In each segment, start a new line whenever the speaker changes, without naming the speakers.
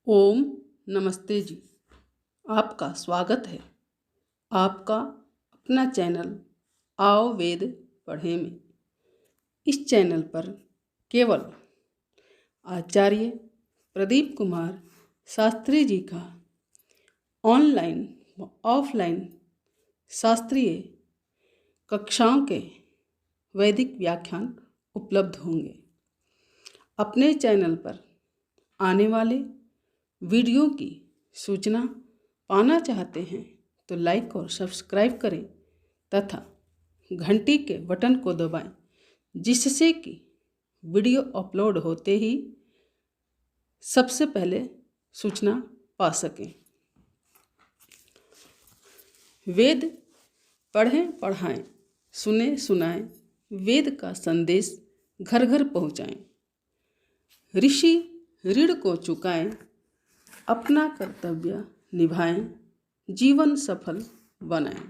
ओम नमस्ते जी। आपका स्वागत है आपका अपना चैनल आओ वेद पढ़ें में। इस चैनल पर केवल आचार्य प्रदीप कुमार शास्त्री जी का ऑनलाइन व ऑफलाइन शास्त्रीय कक्षाओं के वैदिक व्याख्यान उपलब्ध होंगे। अपने चैनल पर आने वाले वीडियो की सूचना पाना चाहते हैं तो लाइक और सब्सक्राइब करें तथा घंटी के बटन को दबाएं, जिससे कि वीडियो अपलोड होते ही सबसे पहले सूचना पा सकें। वेद पढ़ें पढ़ाएं, सुने सुनाएं, वेद का संदेश घर घर पहुंचाएं। ऋषि ऋण को चुकाएं, अपना कर्तव्य निभाएं, जीवन सफल बनाएं।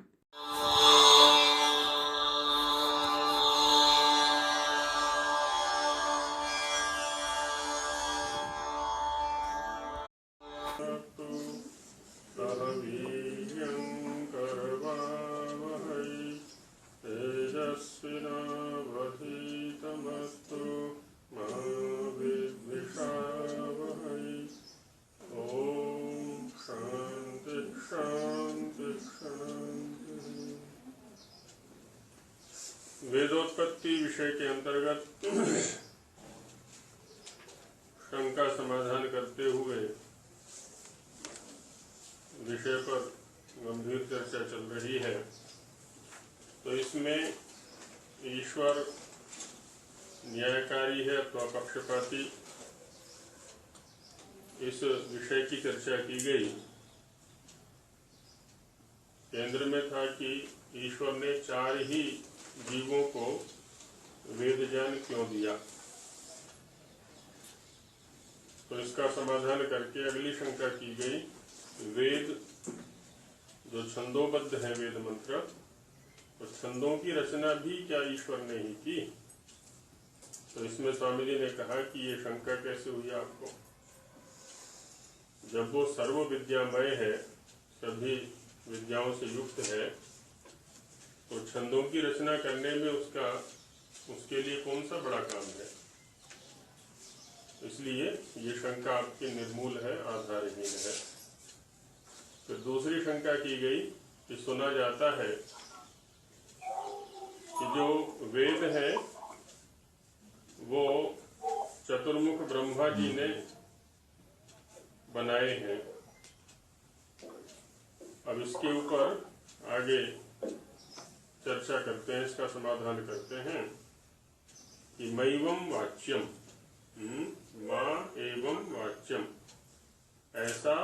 तेजस्विनावधीतमस्तु मा विद्विषावहै। ओम शांति शांति शांति। वेदोत्पत्ति विषय के अंतर्गत शंका समाधान करते हुए विषय पर गंभीर चर्चा चल रही है। तो इसमें ईश्वर न्यायकारी है अथवा पक्षपाती, इस विषय की चर्चा की गई। केंद्र में था कि ईश्वर ने 4 ही जीवों को वेद ज्ञान क्यों दिया। तो इसका समाधान करके अगली शंका की गई, वेद जो छंदोबद्ध है वेद मंत्र, तो छंदों की रचना भी क्या ईश्वर ने ही की। तो इसमें स्वामी जी ने कहा कि ये शंका कैसे हुई आपको, जब वो सर्व विद्यामय है, सभी विद्याओं से युक्त है, तो छंदों की रचना करने में उसके लिए कौन सा बड़ा काम है। इसलिए ये शंका आपकी निर्मूल है, आधारहीन है। फिर दूसरी शंका की गई कि सुना जाता है कि जो वेद है वो चतुर्मुख ब्रह्मा जी ने बनाए हैं। अब इसके ऊपर आगे चर्चा करते हैं, इसका समाधान करते हैं कि मैवं वाच्यम, माँ एवं वाच्यम, ऐसा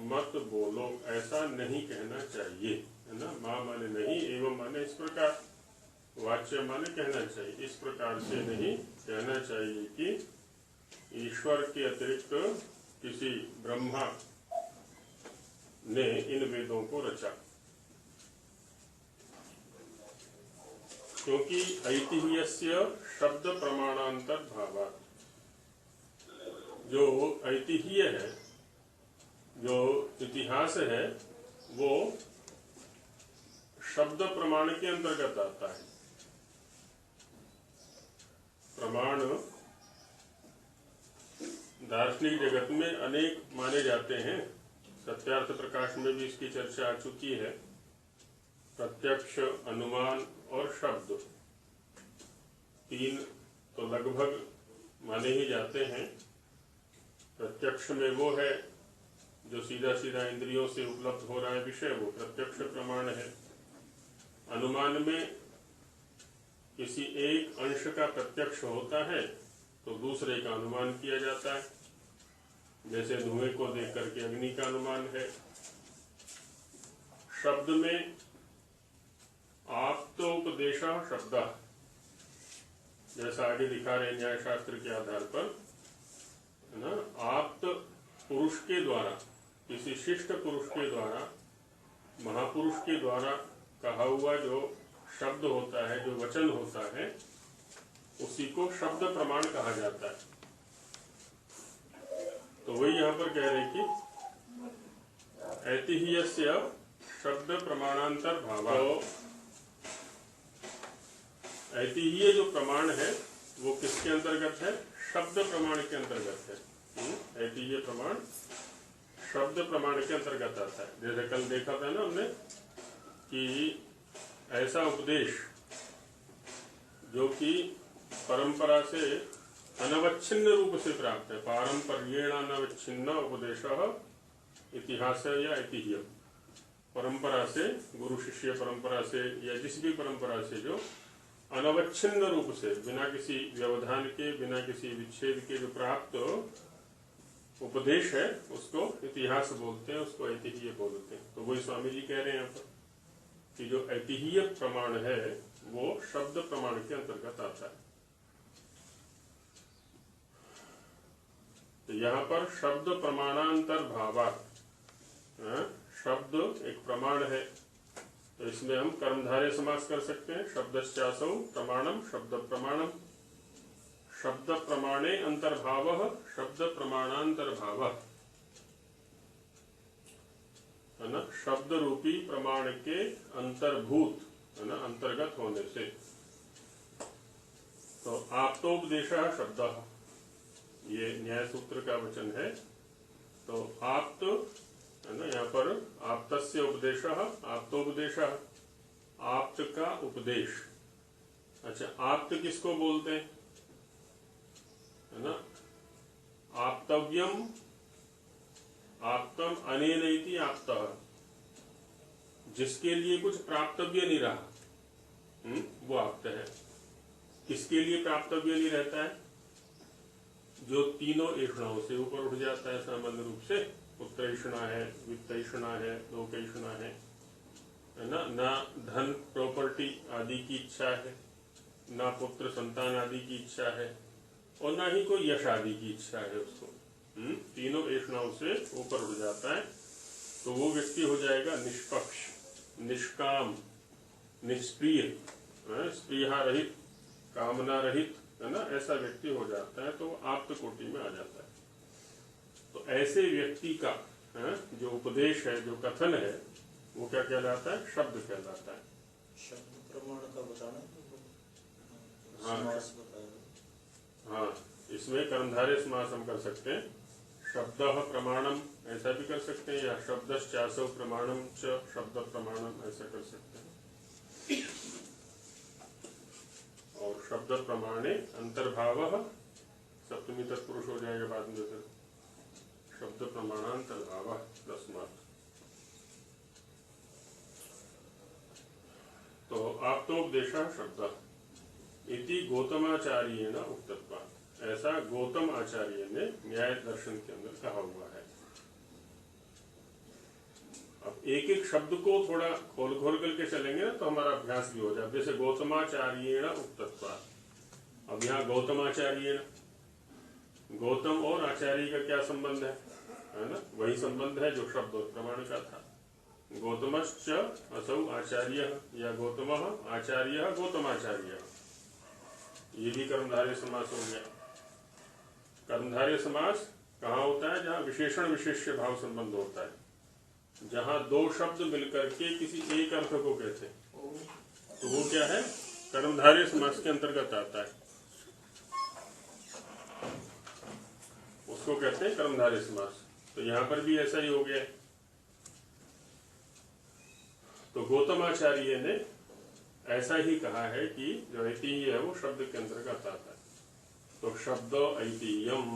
मत बोलो, ऐसा नहीं कहना चाहिए, है ना। माँ माने नहीं, एवं माने इस प्रकार, वाच्य माने कहना चाहिए, इस प्रकार से नहीं कहना चाहिए कि ईश्वर के अतिरिक्त किसी ब्रह्मा ने इन वेदों को रचा। क्योंकि ऐतिह्यस्य शब्द प्रमाणांतर भावात्, जो ऐतिह्य है, जो इतिहास है, वो शब्द प्रमाण के अंतर्गत आता है। प्रमाण दार्शनिक जगत में अनेक माने जाते हैं। सत्यार्थ प्रकाश में भी इसकी चर्चा आ चुकी है। प्रत्यक्ष, अनुमान और शब्द, 3 तो लगभग माने ही जाते हैं। प्रत्यक्ष में वो है जो सीधा सीधा इंद्रियों से उपलब्ध हो रहा है विषय, वो प्रत्यक्ष प्रमाण है। अनुमान में किसी एक अंश का प्रत्यक्ष होता है तो दूसरे का अनुमान किया जाता है। जैसे धुएं को देख करके अग्नि का अनुमान है। शब्द में आप्तोपदेश शब्द, जैसा आगे दिखा रहे न्याय शास्त्र के आधार पर, है ना। आप्त पुरुष के द्वारा, किसी शिष्ट पुरुष के द्वारा, महापुरुष के द्वारा कहा हुआ जो शब्द होता है, जो वचन होता है, उसी को शब्द प्रमाण कहा जाता है। तो तो वही यहाँ पर कह रहे कि ऐतिह्यस्य शब्द प्रमाणांतर भावा। तो ऐतिह्य जो प्रमाण है वो किसके अंतर्गत है? शब्द प्रमाण के अंतर्गत है। ऐतिह्य प्रमाण शब्द प्रमाण के अंतर्गत आता है। जैसे कल देखा था ना हमने कि ऐसा उपदेश जो कि परंपरा से अनवच्छिन्न रूप से प्राप्त है, पारंपर्येण अनवच्छिन्न उपदेशः इतिहास या ऐतिह्य। परंपरा से, गुरु शिष्य परंपरा से या जिस भी परंपरा से जो अनवच्छिन्न रूप से, बिना किसी व्यवधान के, बिना किसी विच्छेद के जो प्राप्त उपदेश है उसको इतिहास बोलते हैं, उसको ऐतिह्य बोलते हैं। तो वही स्वामी जी कह रहे हैं यहाँ पर कि जो ऐतिह्य प्रमाण है वो शब्द प्रमाण के अंतर्गत आता है। तो यहाँ पर शब्द प्रमाणांतर भावात्, शब्द एक प्रमाण है तो इसमें हम कर्मधारय समास कर सकते हैं। शब्दश्चासौ प्रमाणम शब्द प्रमाणम, शब्द प्रमाणे अंतर्भावः शब्द प्रमाणांतर्भावः, है ना, शब्द रूपी प्रमाण के अंतर्भूत, है ना, अंतर्गत होने से। तो आप्तोपदेशः शब्दः, ये न्याय सूत्र का वचन है। तो आप्त, है ना, यहाँ पर आप्तस्य उपदेशः, आप्तोपदेशः, आप्त का उपदेश। अच्छा, आप्त किसको बोलते हैं? है ना, आप्तव्यम आप्तम अनेन इति आप्तः, जिसके लिए कुछ प्राप्तव्य नहीं रहा, वो आप्त है। किसके लिए प्राप्तव्य नहीं रहता है? जो तीनों ऐषणाओं से ऊपर उठ जाता है सामान्य रूप से। पुत्रैषणा है, वित्तैषणा है, लोकैषणा है ना, ना धन प्रॉपर्टी आदि की इच्छा है, ना पुत्र संतान आदि की इच्छा है, और ना ही कोई यश आदि की इच्छा है उसको। तीनों ऐषणाओं से ऊपर उठ जाता है तो वो व्यक्ति हो जाएगा निष्पक्ष, निष्काम, निष्प्रिय, स्पृहा रहित, कामना रहित, है ना, ऐसा व्यक्ति हो जाता है तो आप्त कोटि में आ जाता है। तो ऐसे व्यक्ति का जो उपदेश है, जो कथन है, वो क्या कहलाता है? शब्द कहलाता है।
शब्द प्रमाण का बताना।
हाँ, इसमें कर्मधारय समास हम कर सकते हैं। शब्दः प्रमाणम ऐसा भी कर सकते हैं, या शब्दश्चासौ प्रमाणम च शब्द प्रमाणम ऐसा कर सकते हैं। और शब्द प्रमाणे अंतर्भावः सप्तमी तत्पुरुष हो जाएगा बाद में, फिर शब्द प्रमाणांतर्भावः तस्मात्। तो आप्तोपदेशः शब्दः इति गौतमाचार्येण उक्तत्वात्, ऐसा गौतम आचार्य ने न्याय दर्शन के अंदर कहा हुआ है। अब एक एक शब्द को थोड़ा खोल खोल करके चलेंगे ना तो हमारा अभ्यास भी हो जाए। जैसे गौतमाचार्येण उक्तत्वात्, अब यहाँ गौतमाचार्येण, गौतम और आचार्य का क्या संबंध है ना, वही संबंध है जो शब्द और प्रमाण का था। गौतमश्च असौ आचार्य, या गौतमः आचार्य गौतमाचार्य, ये भी कर्मधारय समास हो गया। कर्मधारय समास कहाँ होता है? जहाँ विशेषण विशेष्य भाव संबंध होता है, जहाँ दो शब्द मिलकर के किसी एक अर्थ को कहते हैं, तो वो क्या है? कर्मधारय समास के अंतर्गत आता है, उसको कहते हैं कर्मधारय समास। तो यहाँ पर भी ऐसा ही हो गया। तो गौतमाचार्य ने ऐसा ही कहा है कि जो ऐतिह्य है वो शब्द के अंतर्गत आता है। तो शब्द ऐतिह्यम,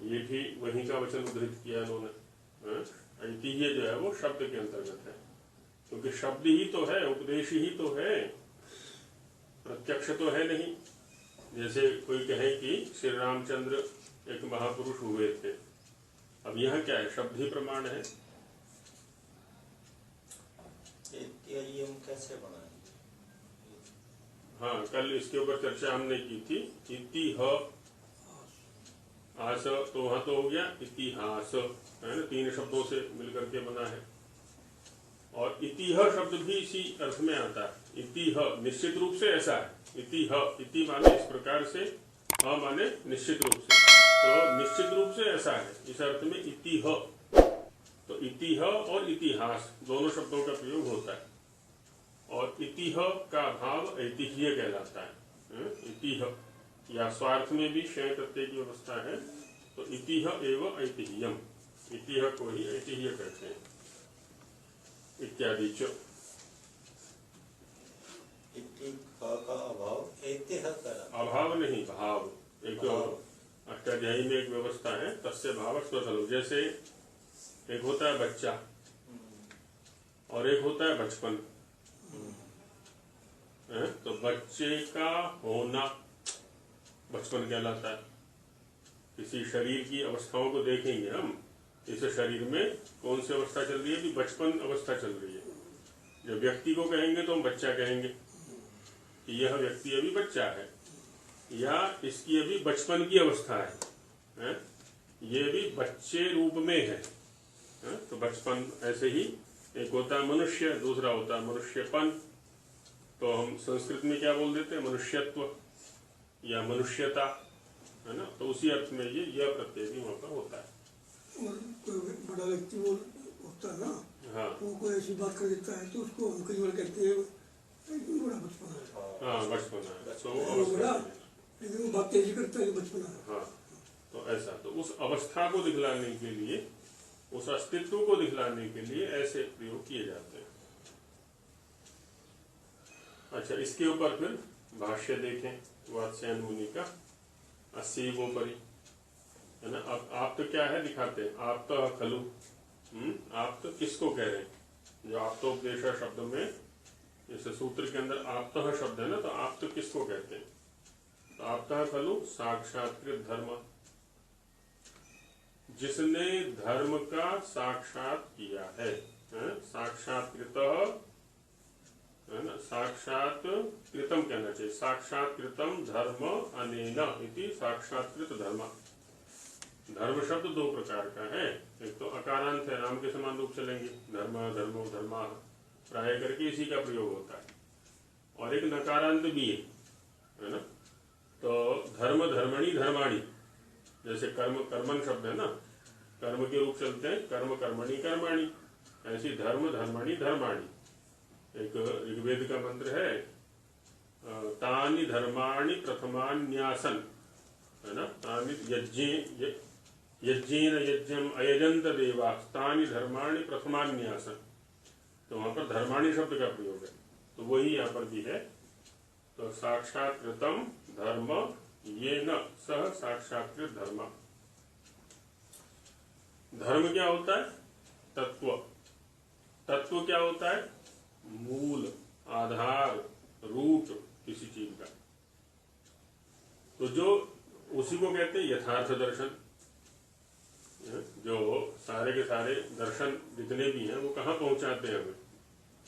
ये भी वहीं का वचन उद्धृत किया उन्होंने। ऐतिह्य जो है वो शब्द के अंतर्गत है, क्योंकि शब्द ही तो है, उपदेश ही तो है, प्रत्यक्ष तो है नहीं। जैसे कोई कहे कि श्री रामचंद्र एक महापुरुष हुए थे, अब यहाँ क्या है? शब्द ही प्रमाण है।
कैसे बना?
हाँ, कल इसके ऊपर चर्चा हमने की थी। इतिह आस, तो वहां तो हो गया इतिहास, है ना, तीन शब्दों से मिलकर के बना है। और इतिह शब्द भी इसी अर्थ में आता है। इतिह निश्चित रूप से ऐसा है, इतिह, इति माने इस प्रकार से, ह माने निश्चित रूप से, तो निश्चित रूप से ऐसा है। इस अर्थ में इतिह, तो इतिह और इतिहास दोनों शब्दों का प्रयोग होता है। और इतिह का भाव ऐतिह्य कहलाता है। इतिह या स्वार्थ में भी शय प्रत्यय की व्यवस्था है, तो इतिह एवं ऐतिह्यम, इतिह को ही ऐतिह्य कहते हैं। इत्यादि च
इति का अभाव ऐतिह्य करा।
अभाव नहीं, भाव। एक अष्टाध्यायी में एक व्यवस्था है, तस्य भाव स्वतलो। जैसे एक होता है बच्चा और एक होता है बचपन। तो बच्चे का होना बचपन कहलाता है। किसी शरीर की अवस्थाओं को देखेंगे हम, इस शरीर में कौन सी अवस्था चल रही है, भी बचपन अवस्था चल रही है। जब व्यक्ति को कहेंगे तो हम बच्चा कहेंगे कि यह व्यक्ति अभी बच्चा है, या इसकी अभी बचपन की अवस्था है, ये भी बच्चे रूप में है। तो बचपन ऐसे ही एक होता है मनुष्य, दूसरा होता है मनुष्यपन। तो हम संस्कृत में क्या बोल देते हैं, मनुष्यत्व या मनुष्यता, है ना। तो उसी अर्थ में ये यह प्रत्यय भी वहां पर होता है।
और कोई बड़ा व्यक्ति वो होता है ना,
हाँ,
वो कोई ऐसी बात कर देता है तो उसको हम कई बार कहते हैं बड़ा बचपन है।
हाँ, बचपन है। तो
वो बड़ा,
अवस्था,
लेकिन वो बात तेजी करता है कि बचपन है।
हाँ, तो ऐसा, तो उस अवस्था को दिखलाने के लिए, उस अस्तित्व को दिखलाने के लिए ऐसे प्रयोग किए जाते हैं। अच्छा, इसके ऊपर फिर भाष्य देखें वात्स्यायन मुनि का, 80 है ना। अब आप तो क्या है दिखाते हैं, आप तो खलु, आप तो किसको कह रहे हैं। जो आप तो उपदेश शब्द में, जैसे सूत्र के अंदर आप तो शब्द है ना, तो आप तो किसको कहते हैं, तो आप तो खलु साक्षात्कृत धर्म, जिसने धर्म का साक्षात किया है, साक्षात्कृत, है ना। साक्षात कृतम कहना चाहिए, साक्षात कृतम धर्म अनेन इति साक्षात्कृत धर्म। धर्म शब्द दो प्रकार का है, एक तो अकारांत है, नाम के समान रूप से लेंगे, धर्म धर्मो धर्मा, प्राय करके इसी का प्रयोग होता है। और एक नकारांत भी है ना। तो धर्म धर्मणि धर्माणि, जैसे कर्म कर्मण शब्द है ना, कर्म के रूप चलते हैं, कर्म कर्मणि कर्माणि, ऐसी धर्म धर्मणि धर्माणि। एक ऋग्वेद का मंत्र है, तानि धर्माणि प्रथमान्यासन, है ना। तानि यज्ञेन यज्ञम अयजंत देवा तानि धर्माणि प्रथमान्यासन। तो वहां पर धर्माणि शब्द का प्रयोग है, तो वही यहाँ पर भी है। तो साक्षात्कृतम धर्म ये न सह साक्षात्कृत धर्म। धर्म क्या होता है, तत्व। तत्व क्या होता है, मूल, आधार, रूट किसी चीज का। तो जो उसी को कहते हैं यथार्थ दर्शन। जो सारे के सारे दर्शन जितने भी हैं वो कहाँ पहुंचाते हैं हमें,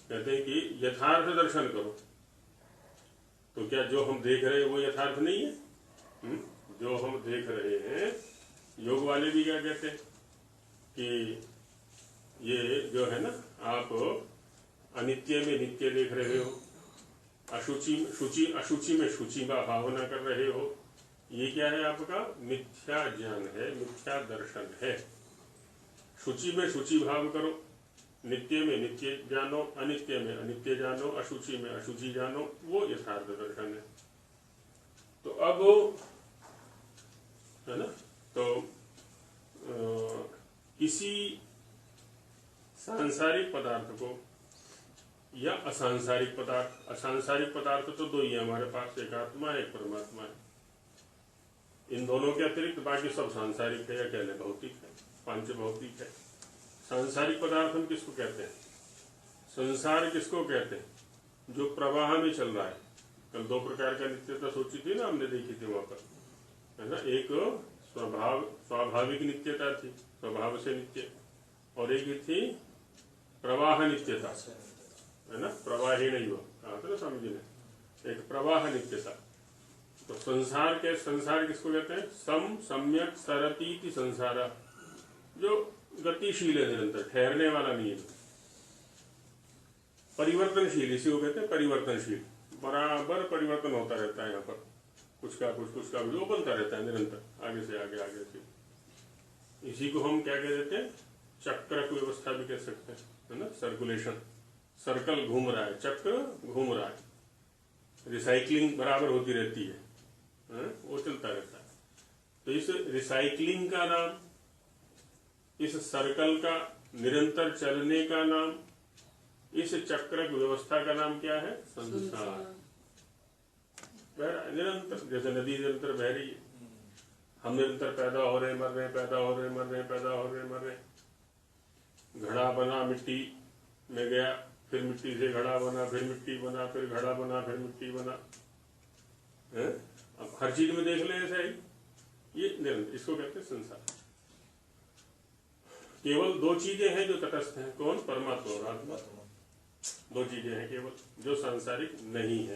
कहते हैं कि यथार्थ दर्शन करो। तो क्या जो हम देख रहे हैं वो यथार्थ नहीं है। जो हम देख रहे हैं, योग वाले भी क्या कहते हैं कि ये जो है ना, आप अनित्य में नित्य देख रहे हो, अशुचि में शुचि का भावना कर रहे हो। ये क्या है, आपका मिथ्या ज्ञान है, मिथ्या दर्शन है। शुचि में शुचि भाव करो, नित्य में नित्य जानो, अनित्य में अनित्य जानो, अशुचि में अशुचि जानो, वो यथार्थ दर्शन है। तो अब है ना, तो किसी सांसारिक पदार्थ को या असांसारिक पदार्थ, असांसारिक पदार्थ तो दो ही है हमारे पास, एक आत्मा है एक परमात्मा है। इन दोनों के अतिरिक्त बाकी सब सांसारिक है, या कह लें भौतिक है, पंच भौतिक है। सांसारिक पदार्थ हम किसको कहते हैं, संसार किसको कहते हैं, जो प्रवाह में चल रहा है। कल दो प्रकार का नित्यता सोची थी ना, हमने देखी थी वहां पर, है ना। एक स्वाभाविक नित्यता थी, स्वभाव से नित्य, और एक थी प्रवाह नित्यता, है ना। प्रवाही नहीं हुआ कहा था ना स्वामी जी ने, एक प्रवाह नित्यता। तो संसार किसको कहते हैं, सम्यक सरतीति संसार, जो गतिशील है, निरंतर ठहरने वाला नहीं है, परिवर्तनशील, इसी को कहते हैं परिवर्तनशील, बराबर परिवर्तन होता रहता है यहाँ पर। कुछ का कुछ वो बनता रहता है निरंतर, आगे से आगे आगे से। इसी को हम क्या कह देते हैं, चक्रक व्यवस्था भी कह सकते हैं, है ना। सर्कुलेशन, सर्कल घूम रहा है, चक्र घूम रहा है, रिसाइकलिंग बराबर होती रहती है, वो चलता रहता है। तो इस रिसाइकलिंग का नाम, इस सर्कल का निरंतर चलने का नाम, इस चक्रक व्यवस्था का नाम क्या है, संसार। बह रहा है निरंतर, जैसे नदी निरंतर बह रही है, हम निरंतर पैदा हो रहे मर रहे, पैदा हो रहे मर रहे, पैदा हो रहे मर रहे। घड़ा बना, मिट्टी में गया, फिर मिट्टी से घड़ा बना, फिर मिट्टी बना, फिर घड़ा बना, फिर मिट्टी बना, है। अब हर चीज में देख लें ऐसा ही, ये निरंतर, इसको कहते हैं संसार। केवल दो चीजें हैं जो तटस्थ हैं, कौन, परमात्मा और आत्मा। दो चीजें हैं केवल जो सांसारिक नहीं है।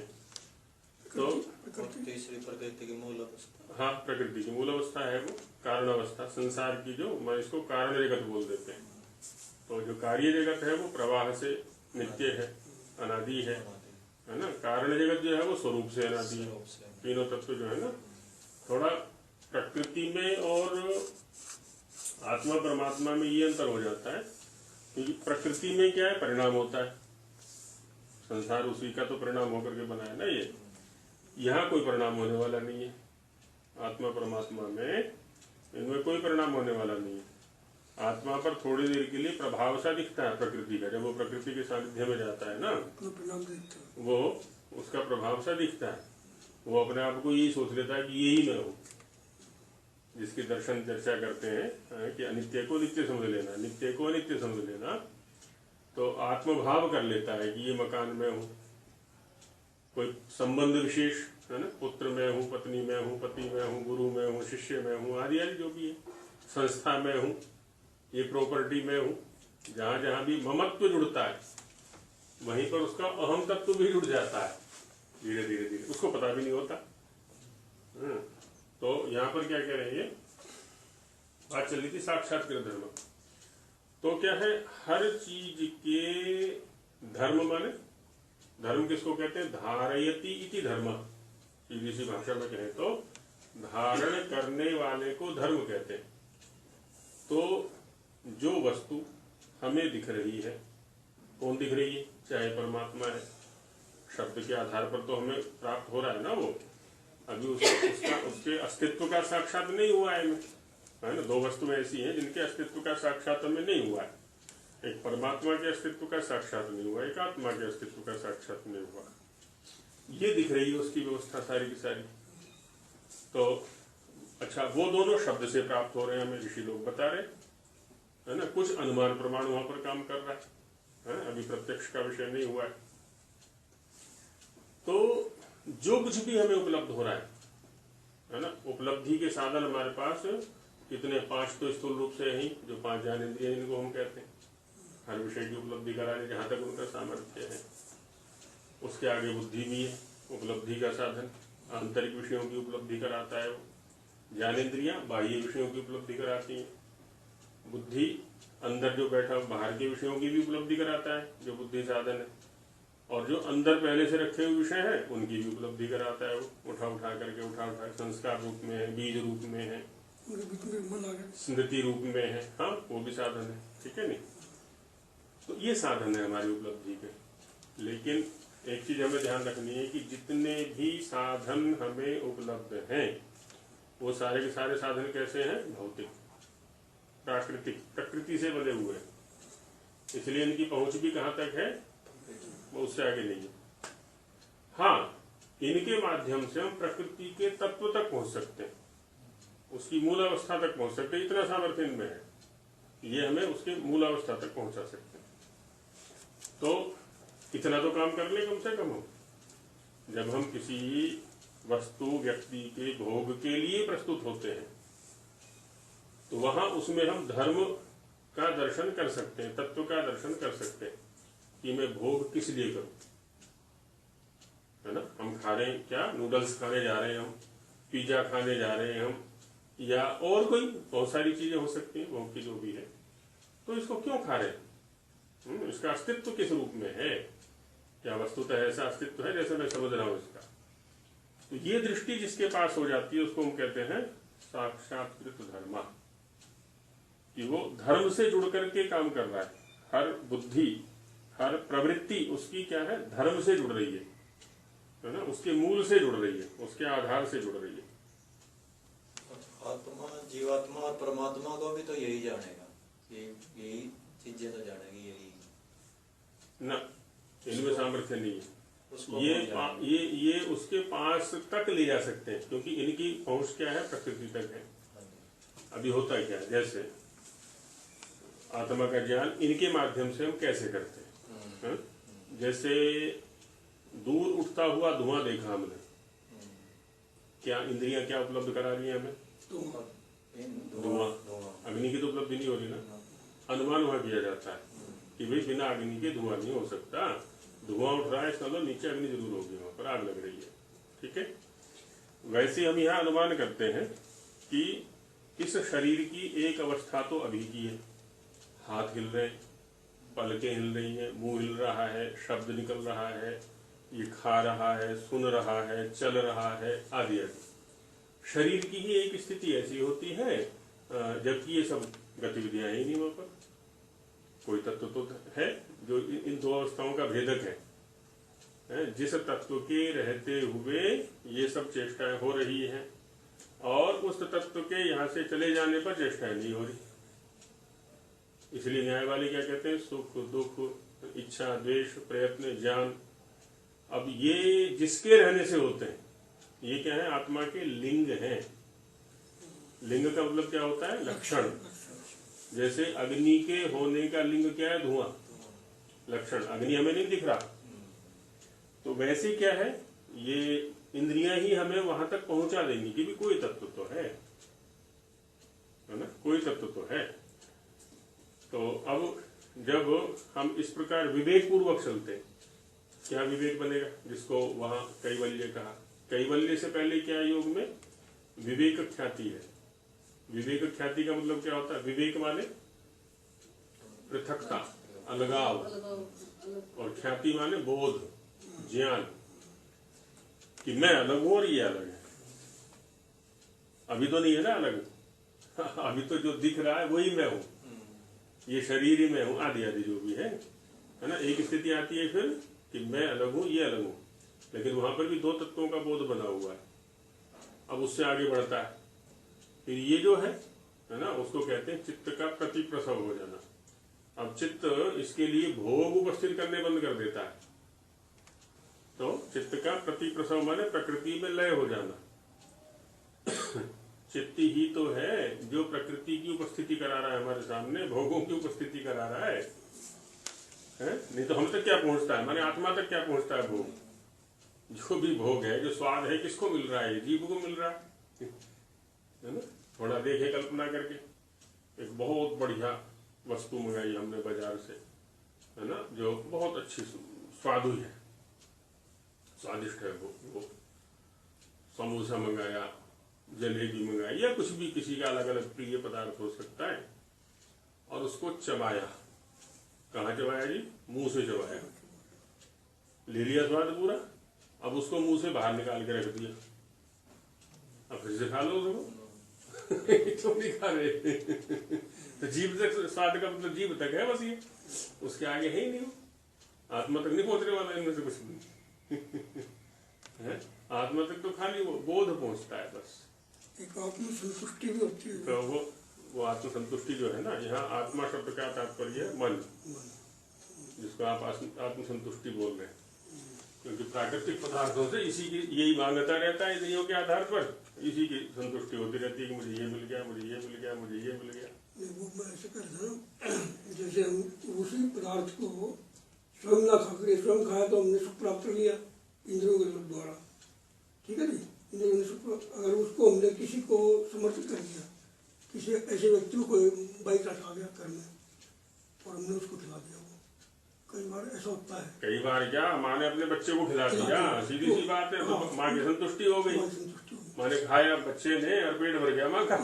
तो
तीसरी प्रकृति की मूल अवस्था,
हाँ, प्रकृति की मूल अवस्था है वो, कारण अवस्था संसार की, जो मैं इसको कारण जगत बोल देते हैं। तो जो कार्य जगत है वो प्रवाह से नित्य है, अनादि है ना। कारण जगत जो है वो स्वरूप से अनादि है। तीनों तत्व जो है ना, थोड़ा प्रकृति में और आत्मा परमात्मा में ये अंतर हो जाता है, क्योंकि प्रकृति में क्या है, परिणाम होता है, संसार उसी का तो परिणाम होकर के बना है ना ये। यहाँ कोई परिणाम होने वाला नहीं है, आत्मा परमात्मा में इनमें कोई परिणाम होने वाला नहीं है। आत्मा पर थोड़ी देर के लिए प्रभाव सा दिखता है प्रकृति का, जब वो प्रकृति के सानिध्य में जाता है ना, वो उसका प्रभाव सा दिखता है। वो अपने आप को यही सोच लेता है कि यही मैं हूँ, जिसकी दर्शन चर्चा करते हैं कि अनित्य को नित्य समझ लेना, नित्य को अनित्य समझ लेना। तो आत्मभाव कर लेता है कि ये मकान में हूँ, कोई संबंध विशेष है ना, पुत्र में हूँ, पत्नी में हूँ, पति में हूँ, गुरु में हूँ, शिष्य में हूँ, आदि आदि जो भी है, संस्था में हूँ, ये प्रॉपर्टी में हूँ। जहां जहां भी ममत्व जुड़ता है वहीं पर उसका अहम तत्व भी जुड़ जाता है, धीरे धीरे धीरे, उसको पता भी नहीं होता। तो यहाँ पर क्या कह रहे हैं, बात चल रही थी साक्षात्कार धर्म। तो क्या है, हर चीज के धर्म माने, धर्म किसको कहते हैं, धारयति इति धर्म। सीधी सी भाषा में कहें तो धारण करने वाले को धर्म कहते हैं। तो जो वस्तु हमें दिख रही है, कौन दिख रही है, चाहे परमात्मा है, शब्द के आधार पर तो हमें प्राप्त हो रहा है ना वो, अभी उसके अस्तित्व का साक्षात नहीं हुआ है हमें, है ना। दो वस्तुएं ऐसी हैं जिनके अस्तित्व का साक्षात हमें नहीं हुआ है, एक परमात्मा के अस्तित्व का साक्षात नहीं हुआ, एक आत्मा के अस्तित्व का साक्षात नहीं हुआ। ये दिख रही है उसकी व्यवस्था सारी की सारी। तो अच्छा, वो दोनों शब्द से प्राप्त हो रहे हैं, हमें ऋषि लोग बता रहे है ना। कुछ अनुमान प्रमाण वहां पर काम कर रहा है, अभी प्रत्यक्ष का विषय नहीं हुआ है। तो जो कुछ भी हमें उपलब्ध हो रहा है ना, उपलब्धि के साधन हमारे पास कितने, 5 तो स्थूल रूप से ही, जो 5 ज्ञानेंद्रिय इनको हम कहते हैं, हर विषय की उपलब्धि कराने जहां तक उनका सामर्थ्य है। उसके आगे बुद्धि भी है, उपलब्धि का साधन, आंतरिक विषयों की उपलब्धि कराता है वो। ज्ञानेंद्रियां बाह्य विषयों की उपलब्धि कराती हैं, बुद्धि अंदर जो बैठा बाहर के विषयों की भी उपलब्धि कराता है, जो बुद्धि साधन है। और जो अंदर पहले से रखे हुए विषय हैं उनकी भी उपलब्धि कराता है वो, उठा उठा करके संस्कार रूप में है, बीज रूप में है, स्मृति रूप में है, हाँ वो भी साधन है, ठीक है नहीं। तो ये साधन है हमारी उपलब्धि के। लेकिन एक चीज हमें ध्यान रखनी है कि जितने भी साधन हमें उपलब्ध हैं वो सारे के सारे साधन कैसे हैं, भौतिक, प्राकृतिक, प्रकृति से बने हुए हैं। इसलिए इनकी पहुंच भी कहाँ तक है, वो उससे आगे नहीं है। हाँ, इनके माध्यम से हम प्रकृति के तत्व तक पहुंच सकते हैं, उसकी मूल अवस्था तक पहुंच सकते हैं, इतना सामर्थ्य इनमें है, ये हमें उसके मूल अवस्था तक पहुंचा सकते हैं। तो इतना तो काम कर ले कम से कम हम, जब हम किसी वस्तु व्यक्ति के भोग के लिए प्रस्तुत होते हैं तो वहां उसमें हम धर्म का दर्शन कर सकते हैं, तत्व का दर्शन कर सकते हैं कि मैं भोग किस लिए करूं, है ना। हम खा रहे हैं क्या, नूडल्स खाने जा रहे हैं हम, पिज्जा खाने जा रहे हैं हम, या और कोई बहुत सारी चीजें हो सकती हैं भोग की जो भी है, तो इसको क्यों खा रहे हैं, इसका अस्तित्व किस रूप में है, क्या वस्तुतः ऐसा अस्तित्व है जैसे मैं समझ रहा हूं इसका, तो ये दृष्टि जिसके पास हो जाती है उसको हम कहते हैं साक्षात्कृत धर्म, कि वो धर्म से जुड़ करके काम कर रहा है। हर बुद्धि, हर प्रवृत्ति उसकी क्या है, धर्म से जुड़ रही है ना, उसके मूल से जुड़ रही है, उसके आधार से जुड़ रही है।
आत्मा, जीवात्मा और परमात्मा को भी तो यही जानेगा, यही चीजें तो जानेगी यही
ना, इनमें सामर्थ्य नहीं है।
उसको
ये उसके पास तक ले जा सकते हैं, क्योंकि इनकी पहुंच क्या है, प्रकृति तक है। अभी होता क्या है, जैसे आत्मा का ज्ञान इनके माध्यम से हम कैसे करते हैं, हाँ? जैसे दूर उठता हुआ धुआं देखा हमने, क्या इंद्रियां क्या उपलब्ध करा रही है हमें, धुआं। अग्नि की तो उपलब्धि नहीं हो रही ना, अनुमान वहां किया जाता है कि भाई बिना अग्नि के धुआं नहीं हो सकता, धुआं उठ रहा है इसका मतलब नीचे अग्नि जरूर होगी, वहां पर आग लग रही है, ठीक है। वैसे हम यहाँ अनुमान करते हैं कि इस शरीर की एक अवस्था तो अभी की है, हाथ हिल रहे, पलकें हिल रही हैं, मुंह हिल रहा है, शब्द निकल रहा है, ये खा रहा है, सुन रहा है, चल रहा है, आदि आदि। शरीर की ही एक स्थिति ऐसी होती है, जबकि ये सब गतिविधियां ही नहीं वहां पर। कोई तत्व तो है जो इन दो अवस्थाओं का भेदक है, जिस तत्व के रहते हुए ये सब चेष्टाएं हो रही हैं और उस तत्व के यहाँ से चले जाने पर चेष्टाएं नहीं हो रही। इसलिए न्याय वाले क्या कहते हैं, सुख दुख, इच्छा द्वेष, प्रयत्न, ज्ञान, अब ये जिसके रहने से होते हैं, ये क्या है, आत्मा के लिंग हैं। लिंग का मतलब क्या होता है, लक्षण। जैसे अग्नि के होने का लिंग क्या है, धुआं, लक्षण। अग्नि हमें नहीं दिख रहा, तो वैसे क्या है, ये इंद्रियां ही हमें वहां तक पहुंचा देंगी कि भी कोई तत्व तो है ना, कोई तत्व तो है। तो अब जब हम इस प्रकार विवेक पूर्वक चलते हैं, क्या विवेक बनेगा, जिसको वहां कैवल्य कहा। कैवल्य से पहले क्या योग में विवेक ख्याति है। विवेक ख्याति का मतलब क्या होता है, विवेक माने पृथकता, अलगाव, और ख्याति माने बोध, ज्ञान, कि मैं अलग हूं और ये अलग है। अभी तो नहीं है ना अलग, अभी तो जो दिख रहा है वही मैं हूं, ये शरीर ही मैं हूं, आदि आदि जो भी है ना। एक स्थिति आती है फिर कि मैं अलग हूं, ये अलग हूं, लेकिन वहां पर भी दो तत्वों का बोध बना हुआ है। अब उससे आगे बढ़ता है, फिर ये जो है ना, उसको कहते हैं चित्त का प्रतिप्रसव हो जाना। अब चित्त इसके लिए भोग उपस्थित करने बंद कर देता है, तो चित्त का प्रतिप्रसव माने प्रकृति में लय हो जाना। चित्त ही तो है जो प्रकृति की उपस्थिति करा रहा है हमारे सामने, भोगों की उपस्थिति करा रहा है, नहीं तो हम तक क्या पहुंचता है, माने आत्मा तक क्या पहुंचता है भोग। जो भी भोग है, जो स्वाद है, किसको मिल रहा है, जीव को मिल रहा है ना। थोड़ा देखे कल्पना करके, एक बहुत बढ़िया वस्तु मंगाई हमने बाजार से, है ना, जो बहुत अच्छी स्वादु है, स्वादिष्ट है, वो समोसा मंगाया, जलेबी मंगाई, या कुछ भी किसी का अलग अलग प्रिय पदार्थ हो सकता है, और उसको चबाया। कहाँ चबाया जी, मुंह से चबाया, ले लिया स्वाद पूरा, अब उसको मुंह से बाहर निकाल के रख दिया, अब फिर से खा लो उसको। तो नहीं खा रहे। तो जीव तक स्वाद का मतलब जीव तक है बस, ये उसके आगे है ही नहीं, आत्मा तक नहीं पहुंचने वाला इनमें से कुछ नहीं है। आत्मा तक तो खाली वो बोध पहुंचता है बस।
एक आत्म संतुष्टि भी होती है।
तो वो आत्म संतुष्टि जो है ना, यहाँ आत्मा शब्द का तात्पर्य है मन, जिसको आप आत्म संतुष्टि बोल रहे हैं, क्योंकि प्राकृतिक पदार्थों से इसी की यही मांगता रहता है, इंद्रियों के आधार पर इसी की संतुष्टि होती रहती है कि मुझे ये मिल गया, मुझे ये मिल गया, मुझे ये मिल गया।
वो मैं ऐसे करता हूँ, जैसे हम उसी पदार्थ को स्वयं ना खाकर स्वयं खाया तो हमने सुख प्राप्त कर लिया इंद्रियों के द्वारा, ठीक है जी। इंद्रियों ने सुख, अगर उसको हमने किसी को समर्पित कर दिया, किसी ऐसे व्यक्ति को बाइक रखा गया घर में और हमने उसको खिला दिया, वो कई बार ऐसा होता है।
कई बार क्या, माँ ने अपने बच्चे को खिला दिया, सीधी सी बात है, तो माँ की संतुष्टि हो गई, माने खाया बच्चे ने और पेट भर गया माँ का।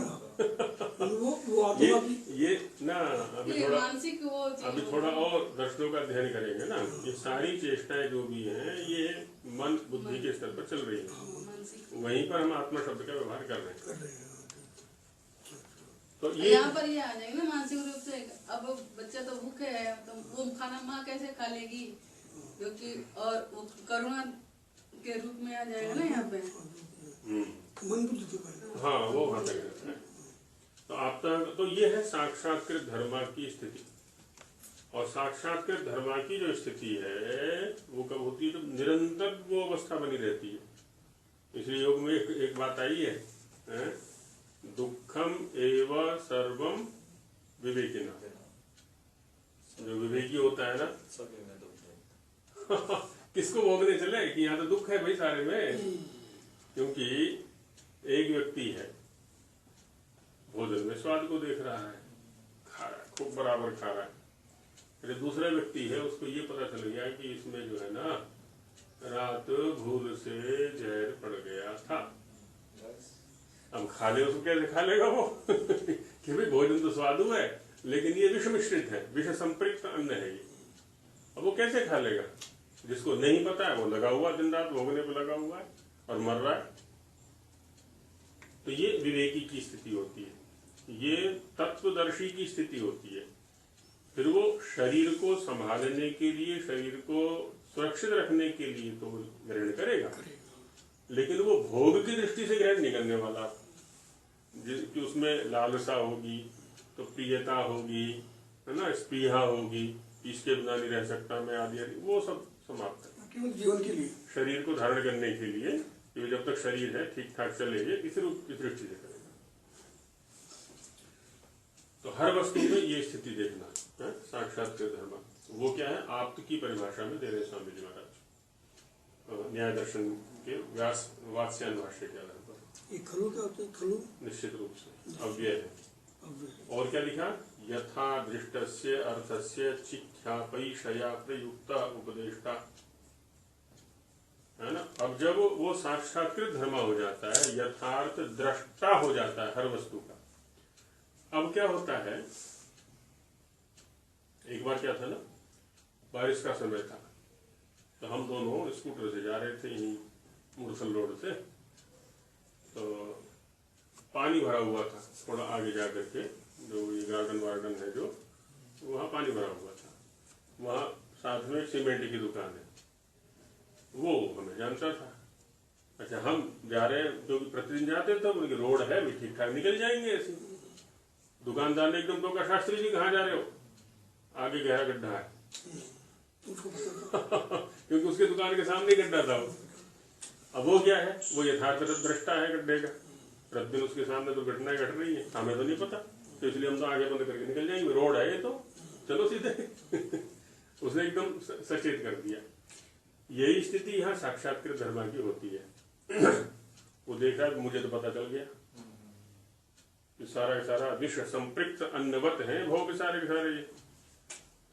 ये ना अभी थोड़ा और दर्शनों का अध्ययन करेंगे ना, ये सारी चेष्टाएं जो भी हैं ये मन बुद्धि के स्तर पर चल रही है। वहीं पर हम आत्मा शब्द का व्यवहार कर रहे हैं।
कर रहे हैं।
तो ये
यहाँ पर ये आ जाएगा ना मानसिक रूप से। अब बच्चा तो भूखे है तो वो खाना माँ कैसे खा लेगी, क्योंकि और वो करुणा के रूप में आ जाएगा ना यहाँ पे।
मन बुद्धि तो कर
हाँ, वो वहां तक रहता है। तो आप तो ये है साक्षात्कृत धर्मा की स्थिति। और साक्षात्कृत धर्मा की जो स्थिति है वो कब होती है? जब निरंतर वो अवस्था बनी रहती है। इसलिए योग में एक बात आई है, दुखम एव सर्वम विवेकिना। जो विवेकी होता है ना,
सभी में दुख है।
किसको भोगने चले कि यहाँ तो दुख है भाई सारे में। क्योंकि एक व्यक्ति है, भोजन में स्वाद को देख रहा है, खा रहा है, खूब बराबर खा रहा है। फिर दूसरा व्यक्ति है, उसको ये पता चल गया कि इसमें जो है ना रात भूल से जहर पड़ गया था। अब खा ले, उसको कैसे खा लेगा वो? कि भाई भोजन तो स्वादु है लेकिन ये विष मिश्रित है, विष संपृक्त अन्न है ये। अब वो कैसे खा लेगा? जिसको नहीं पता है वो लगा हुआ, दिन रात भोगने पे लगा हुआ है और मर रहा है। तो ये विवेकी की स्थिति होती है, ये तत्वदर्शी की स्थिति होती है। फिर वो शरीर को संभालने के लिए, शरीर को सुरक्षित रखने के लिए तो ग्रहण करेगा, लेकिन वो भोग की दृष्टि से ग्रहण नहीं करने वाला। कि उसमें लालसा होगी तो प्रियता होगी, है ना, स्पृहा होगी, इसके बिना नहीं रह सकता मैं, आदि आदि, वो सब समाप्त है।
केवल जीवन के लिए,
शरीर को धारण करने के लिए, कि जब तक शरीर है ठीक ठाक चले, इस रूप की दृष्टि से करेगा। तो हर वस्तु में ये स्थिति देखना है साक्षात्कृत धर्म। वो क्या है? आप्त की परिभाषा में दे रहे स्वामी जी महाराज न्याय दर्शन के व्यास वात्स्यायन भाष्य के आधार पर।
ये खलु क्या होता है? खलु
निश्चित रूप से अव्यय है। और क्या लिखा? यथा दृष्टस्य अर्थस्य चिख्यापैषया प्रयुक्त उपदेष्टा, है ना। अब जब वो साक्षात्कृत धर्म हो जाता है, यथार्थ दृष्टा हो जाता है हर वस्तु का। अब क्या होता है, एक बार क्या था ना, बारिश का समय था, तो हम दोनों स्कूटर से जा रहे थे यहीं मुरसल रोड से। तो पानी भरा हुआ था, थोड़ा आगे जा करके जो ये गार्डन वार्डन है जो, वहाँ पानी भरा हुआ था। वहाँ साथ में सीमेंट की दुकान है, वो हमें जानता था। अच्छा, हम जा रहे हैं, जो प्रतिदिन जाते थे, उनकी रोड है भी ठीक ठाक, निकल जाएंगे ऐसे। दुकानदार ने एकदम टोका, शास्त्री जी कहाँ जा रहे हो? आगे गहरा गड्ढा है। क्योंकि उसके दुकान के सामने गड्ढा था वो। अब वो क्या है, वो यथार्थ दृष्टा है गड्ढे का। प्रतिदिन उसके सामने तो घटनाएं घट रही है, हमें तो नहीं पता, तो इसलिए हम तो आगे बंद करके निकल जाएंगे, रोड है ये तो चलो सीधे। उसने एकदम सचेत कर दिया। यही स्थिति यहाँ साक्षात्कृत धर्म की होती है। वो देखा, मुझे तो पता चल गया कि सारा का सारा विश्व संपृक्त अन्नवत है भोग सारे के सारे।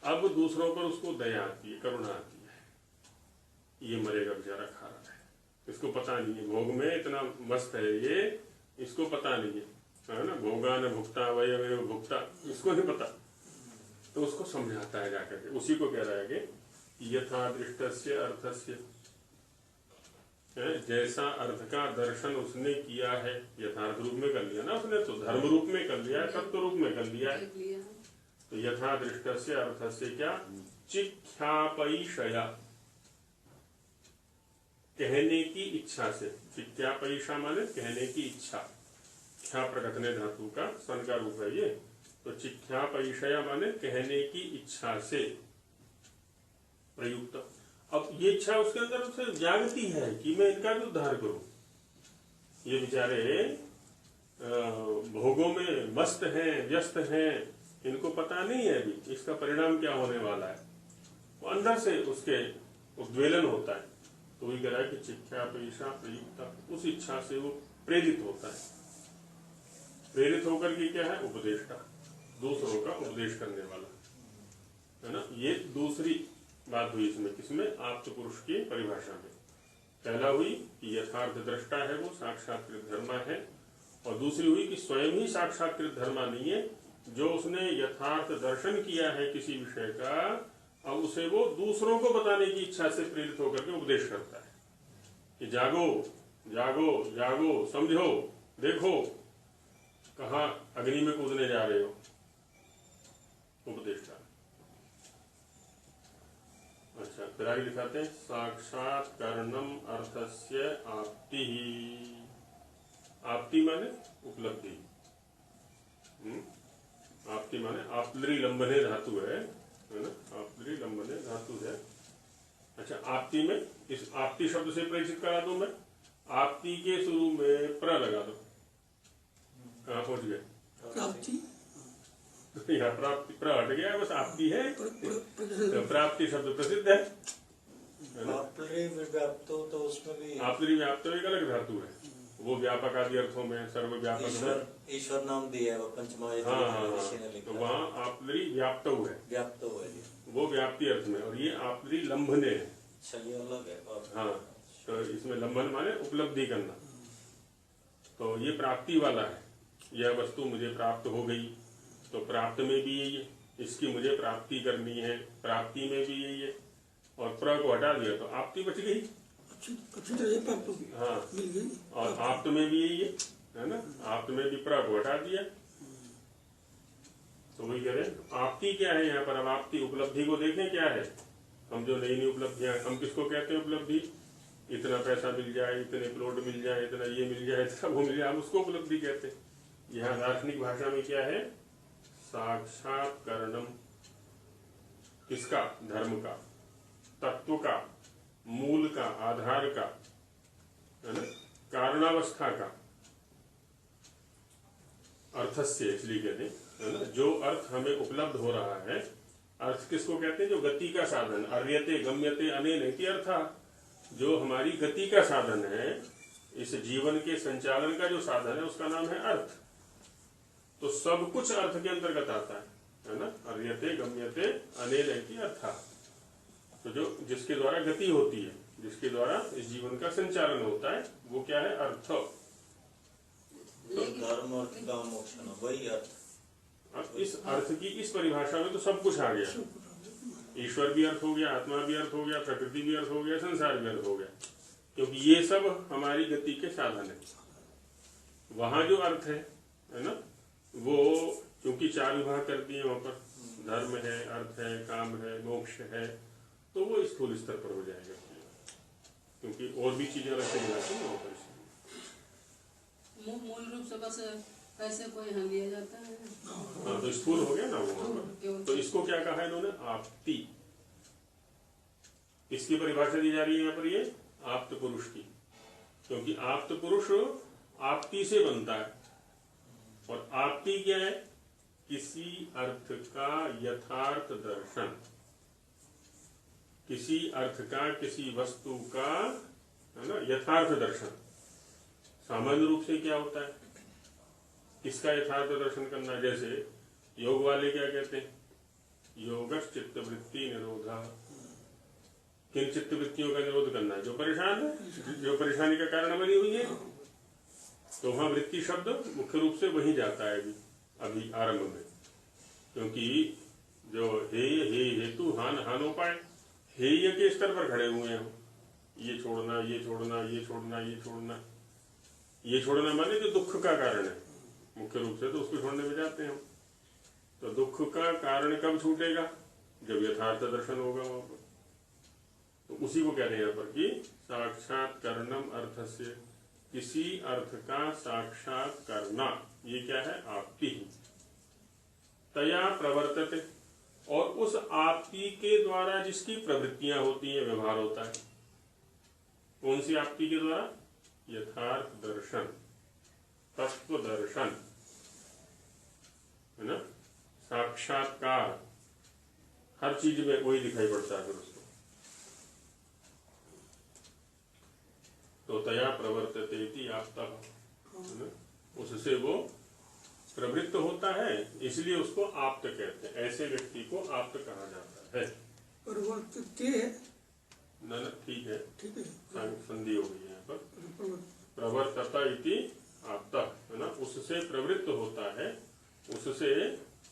अब दूसरों पर उसको दया आती है, करुणा आती है। ये मरेगा बेचारा, खा रहा है, इसको पता नहीं है, भोग में इतना मस्त है ये, इसको पता नहीं है ना। भोगा न भुगता वय भुगता, इसको नहीं पता। तो उसको समझाता है जाकर के, उसी को कह रहा है कि यथा दृष्टस्य अर्थस्य, जैसा अर्थ का दर्शन उसने किया है, यथार्थ रूप में कर लिया ना उसने, तो धर्म रूप में कर लिया है, तत्व रूप में कर लिया है। तो यथा दृष्टस्य अर्थस्य क्या? चिख्यापैषया, कहने की इच्छा से। चिख्यापैषा माने कहने की इच्छा। ख्या प्रकटने धातु का सन का रूप है ये। तो चिख्यापैषया माने कहने की इच्छा से प्रयुक्त। अब ये इच्छा उसके अंदर उसे जागती है कि मैं इनका भी उद्धार करूं। ये बेचारे भोगों में मस्त हैं, व्यस्त हैं, इनको पता नहीं है अभी इसका परिणाम क्या होने वाला है। वो अंदर से उसके उद्वेलन होता है। तो वही कह रहा है कि चिख्यापैषा प्रयुक्त, उस इच्छा से वो प्रेरित होता है। प्रेरित होकर के क्या है? उपदेष्टा, दूसरों का उपदेश करने वाला, है ना। ये दूसरी बात हुई इसमें, किसमें? आप्त पुरुष की परिभाषा में। पहला हुई कि यथार्थ दृष्टा है वो, साक्षात्कृत धर्मा है। और दूसरी हुई कि स्वयं ही साक्षात्कृत धर्मा नहीं है, जो उसने यथार्थ दर्शन किया है किसी विषय का, अब उसे वो दूसरों को बताने की इच्छा से प्रेरित होकर के उपदेश करता है कि जागो, जागो जागो, समझो, देखो कहाँ अग्नि में कूदने जा रहे हो। उपदेष्टा। अच्छा, फिर आगे दिखाते हैं, साक्षात्करणम अर्थस्य आप्ति ही। आप्ति माने उपलब्धि। आप्ति माने आप्तरी लंबने धातु है ना, आप्तरी लंबने धातु है। अच्छा, आप्ति में इस आप्ति शब्द से परिचित करा दूं मैं। आप्ति के शुरू में प्र लगा दो। कहाँ पहुंच गए?
प्राप्ति।
यहाँ प्राप्ति प्र हट गया, बस आप्ति है। तो प्राप्ति शब्द प्रसिद्ध है।
आप्तरी व्याप्तो तो उसमें भी
आप्तरी व्याप्तो एक अलग धातु है, वो व्यापक आदि अर्थों में सर्व व्यापक है।
ईश्वर नाम दिया है वो पंचमा ने
तो
लिखा।
वहाँ आप्तरी व्याप्तो है,
व्याप्तो है
वो व्याप्ति अर्थ में, और ये आप्तरी लंबने है।
अच्छा, ये अलग है।
हाँ, तो इसमें लंबन माने उपलब्धि करना, तो ये प्राप्ति वाला है। यह वस्तु मुझे प्राप्त हो गई, तो प्राप्त में भी यही है, इसकी मुझे प्राप्ति करनी है, प्राप्ति में भी यही है। और प्र को हटा दिया तो आपती बच गई।
अच्छी तरह से प्राप्त होगी।
हाँ,
मिल गई।
और आप्त में भी यही है ना, आप्त में भी प्र को हटा दिया। तो वही कह रहे, आपती क्या है यहाँ पर? अब आपती उपलब्धि को देखें क्या है। हम जो नई नई उपलब्धियां, हम किसको कहते हैं उपलब्धि? इतना पैसा मिल जाए, इतने प्लॉट मिल जाए, इतना ये मिल जाए, इतना वो मिल जाए, हम उसको उपलब्धि कहते हैं। यहाँ दार्शनिक भाषा में क्या है? साक्षात्करणम। किसका? धर्म का, तत्व का, मूल का, आधार का, है ना, कारणावस्था का, अर्थस्य इसलिए कहते हैं, है ना, जो अर्थ हमें उपलब्ध हो रहा है। अर्थ किसको कहते हैं? जो गति का साधन, अर्यते गम्यते अनेन इति अर्था, जो हमारी गति का साधन है, इस जीवन के संचालन का जो साधन है उसका नाम है अर्थ। तो सब कुछ अर्थ के अंतर्गत आता है ना, अर्यते गम्यते अनेन इति अर्था। तो जो जिसके द्वारा गति होती है, जिसके द्वारा इस जीवन का संचालन होता है, वो क्या है? अर्थ।
तो धर्म अर्थ का मोक्ष, वही अर्थ।
अब इस अर्थ की इस परिभाषा में तो सब कुछ आ गया। ईश्वर भी अर्थ हो गया, आत्मा भी अर्थ हो गया, प्रकृति भी अर्थ हो गया, संसार भी अर्थ हो गया, क्योंकि ये सब हमारी गति के साधन है। वहां जो अर्थ है ना, वो क्योंकि 4 विभाग कर दिए वहां पर, धर्म है, अर्थ है, काम है, मोक्ष है, तो वो स्थूल स्तर पर हो जाएगा, क्योंकि और भी चीजें अलग से मिलाती है वहां पर।
मूल रूप से बस पैसे को यहाँ लिया जाता है।
हाँ, तो स्थूल हो गया ना वो। तो इसको क्या कहा है इन्होंने? आपती। इसकी परिभाषा दी जा रही है यहाँ पर, ये आप्त पुरुष की, क्योंकि आप्त पुरुष आपती से बनता है। और आपती क्या है? किसी अर्थ का यथार्थ दर्शन, किसी अर्थ का, किसी वस्तु का, है ना, यथार्थ दर्शन। सामान्य रूप से क्या होता है? किसका यथार्थ दर्शन करना? जैसे योग वाले क्या कहते हैं? योगश चित्तवृत्ति निरोधा। किन चित्त वृत्तियों का निरोध करना है? जो परेशान है, जो परेशानी का कारण बनी हुई है। तो वहां वृत्ति शब्द मुख्य रूप से वही जाता है अभी आरंभ में, क्योंकि जो हेय हे हेतु हान हानोपाय, हेय के स्तर पर खड़े हुए हैं। ये छोड़ना, ये छोड़ना, ये छोड़ना, ये छोड़ना, ये छोड़ना माने जो दुख का कारण है मुख्य रूप से, तो उसको छोड़ने में जाते हैं हम। तो दुख का कारण कब छूटेगा? जब यथार्थ दर्शन होगा वहां पर। तो उसी को कह रहे हैं यहाँ पर कि साक्षात्करणम अर्थस्य, किसी अर्थ का साक्षात करना, ये क्या है? आपती ही। तया प्रवर्तते, और उस आपती के द्वारा जिसकी प्रवृत्तियां होती हैं, व्यवहार होता है। कौन सी आपती के द्वारा? यथार्थ दर्शन, तत्व दर्शन, है ना, साक्षात्कार। हर चीज में वही दिखाई पड़ता है फिर उसको। तो तया प्रवर्तते इति आप्तः, है ना, उससे वो प्रवृत्त होता है, इसलिए उसको आप्त कहते हैं। ऐसे व्यक्ति को आप्त कहा जाता है।
प्रवर्तते
ना, ठीक है,
ठीक है,
संधि हो गई है यहाँ पर। प्रवर्तता इति आप्तः, है ना, उससे प्रवृत्त होता है, उससे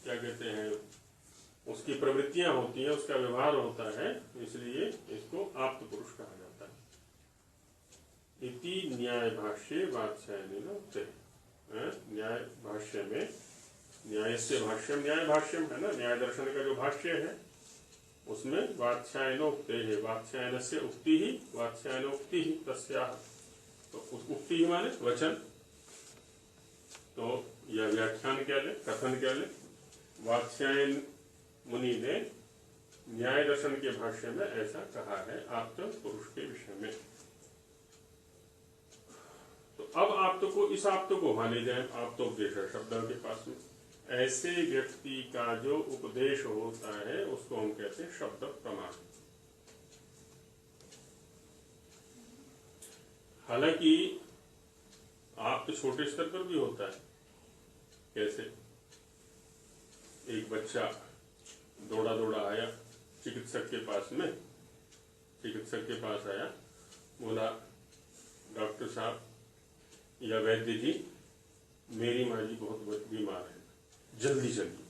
क्या कहते हैं, उसकी प्रवृत्तियां होती हैं, उसका व्यवहार होता है, इसलिए इसको आप्त पुरुष कहा जाता है। इति न्याय भाष्ये वात्स्यायनेन उक्ते। न्याय भाष्य में न्यायस्य भाष्यम, न्याय भाष्यम है ना, न्याय दर्शन का जो भाष्य है उसमें वात्स्यायनोक्ते है, वात्स्यायनस्य उक्ति ही, वात्स्यायनोक्ति ही तस्याह। तो उस उक्ति ही माने वचन, तो यह व्याख्यान क्या ले, कथन क्या ले, वात्स्यायन मुनि ने न्याय दर्शन के भाष्य में ऐसा कहा है आप्त पुरुष के विषय में। तो अब आप्त को, इस आप्त को वहां ले जाए, आप्तोपदेश शब्द के पास में ऐसे व्यक्ति का जो उपदेश होता है उसको हम कहते हैं शब्द प्रमाण। हालांकि आप तो छोटे स्तर पर भी होता है। कैसे? एक बच्चा दौड़ा दौड़ा आया चिकित्सक के पास में, चिकित्सक के पास आया, बोला डॉक्टर साहब या वैद्य जी, मेरी माँ जी बहुत बीमार है, जल्दी चलिए।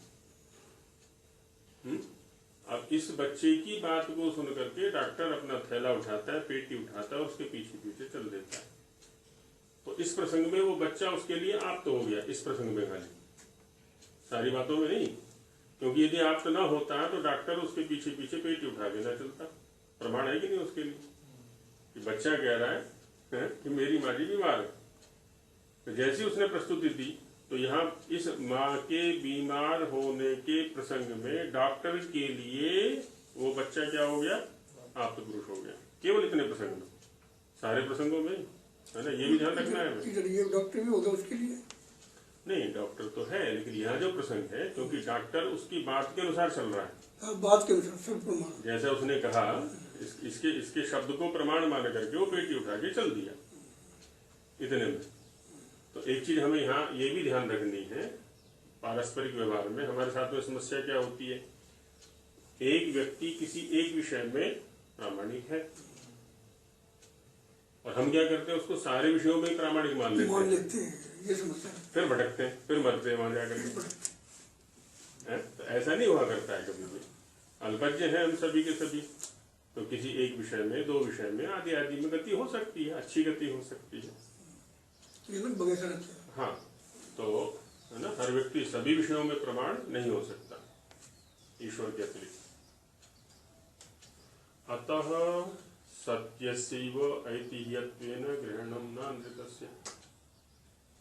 अब इस बच्चे की बात को सुन करके डॉक्टर अपना थैला उठाता है, पेटी उठाता है और उसके पीछे पीछे चल देता है। तो इस प्रसंग में वो बच्चा उसके लिए आप्त हो गया, इस प्रसंग में खाली, सारी बातों में नहीं। क्योंकि यदि आप्त ना होता है तो डॉक्टर उसके पीछे पीछे पेटी उठा के ना चलता। प्रमाण है कि नहीं उसके लिए कि बच्चा कह रहा है कि मेरी माँ जी बीमार है। तो जैसी उसने प्रस्तुति दी, तो यहाँ इस माँ के बीमार होने के प्रसंग में डॉक्टर के लिए वो बच्चा क्या हो गया, आप्त पुरुष हो गया। केवल इतने प्रसंग में, सारे प्रसंगों में है ना, ये भी ध्यान रखना है।
ये डॉक्टर भी होगा उसके लिए
नहीं, डॉक्टर तो है, लेकिन यहाँ जो प्रसंग है, क्योंकि डॉक्टर उसकी बात के अनुसार चल रहा है,
बात के अनुसार सब प्रमाण।
जैसा उसने कहा इसके शब्द को प्रमाण मान करके वो पेटी उठा के चल दिया इतने में। तो एक चीज हमें यहाँ ये भी ध्यान रखनी है, पारस्परिक व्यवहार में हमारे साथ में समस्या क्या होती है, एक व्यक्ति किसी एक विषय में प्रामाणिक है और हम क्या करते हैं, उसको सारे विषयों में प्रामाणिक मान लेते हैं।
ये समस्या है।
फिर भटकते हैं, फिर मरते हैं वहां जाकर के। तो ऐसा नहीं हुआ करता है कभी भी। अल्पज्ञ है हम सभी के सभी, तो किसी एक विषय में, दो विषय में, आदि आदि में गति हो सकती है, अच्छी गति हो सकती है। हाँ, तो है ना, हर व्यक्ति सभी विषयों में प्रमाण नहीं हो सकता ईश्वर के अतिरिक्त। अतः सत्यस्यैव ऐतिह्यत्वेन ग्रहणं न अनृतस्य।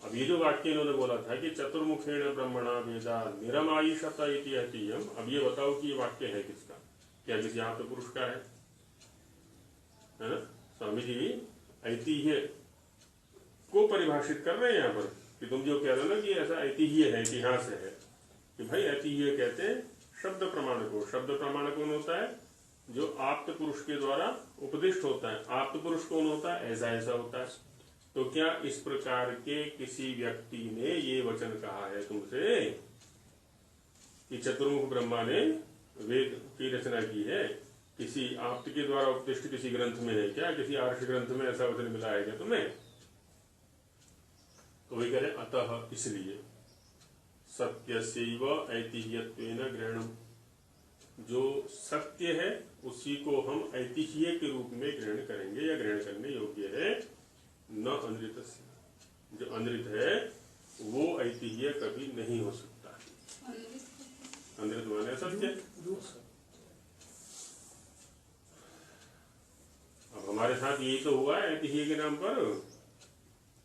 अब ये जो वाक्य इन्होंने बोला था कि चतुर्मुखेण ब्रह्मणा वेदा निरमायिषत इति ऐतिह्यम्, अब ये बताओ कि ये वाक्य है किसका, क्या किसी आप्त पुरुष का है ना? स्वामी जी ऐतिह्य को परिभाषित कर रहे हैं यहाँ पर कि तुम जो कह रहे हो ना कि ऐसा ऐतिह्य है, इतिहास है, कि भाई ऐतिह्य कहते हैं शब्द प्रमाण को। शब्द प्रमाण कौन होता है? जो आप्त पुरुष के द्वारा उपदिष्ट होता है। आप्त पुरुष कौन होता है? ऐसा ऐसा होता है। तो क्या इस प्रकार के किसी व्यक्ति ने ये वचन कहा है तुमसे कि चतुर्मुख ब्रह्मा ने वेद की रचना की है, किसी आप्त के द्वारा उपदिष्ट किसी ग्रंथ में है क्या? किसी आर्ष ग्रंथ में ऐसा वचन मिला है क्या तुम्हें? तो वही करें, अतः इसलिए सत्यस्यैव ऐतिह्यत्वेन ग्रहणम्, जो सत्य है उसी को हम ऐतिह्य के रूप में ग्रहण करेंगे या ग्रहण करने योग्य है। न अनृतस्य, जो अनृत है वो ऐतिह्य कभी नहीं हो सकता। अनृत माने सत्य। अब हमारे साथ यही तो हुआ है ऐतिह्य के नाम पर,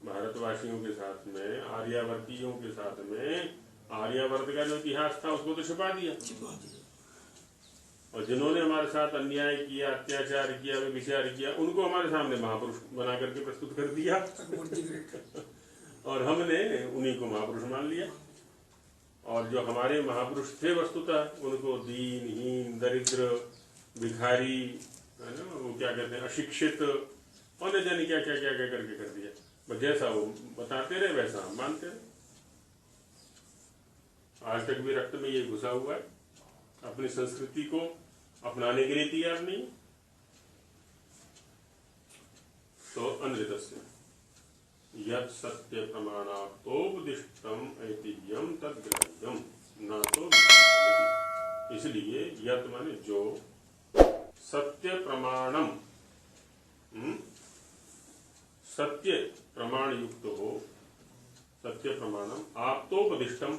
भारतवासियों के साथ में, आर्यावर्तियों के साथ में। आर्यावर्त का जो इतिहास था उसको तो छिपा दिया, और जिन्होंने हमारे साथ अन्याय किया, अत्याचार किया, विचार किया, उनको हमारे सामने महापुरुष बना करके प्रस्तुत कर दिया और हमने उन्हीं को महापुरुष मान लिया। और जो हमारे महापुरुष थे वस्तुतः, उनको दीनहीन, दरिद्र, भिखारी, है ना, वो क्या कहते हैं, अशिक्षित, और न जाने क्या क्या क्या क्या करके कर दिया। बस जैसा वो बताते रहे वैसा हम मानते रहे। आज तक भी रक्त में ये घुसा हुआ है, अपनी संस्कृति को अपनाने के लिए तैयार नहीं। तो अनृतस्य यत् सत्य प्रमाणार्थोपदिष्टम ऐतिह्यम तद्ग्राह्यम न तो विचिन्त्यति। इसलिए यत् माने जो, सत्य प्रमाणम सत्य प्रमाण युक्त हो, सत्य प्रमाणम आप्तोपदिष्टम,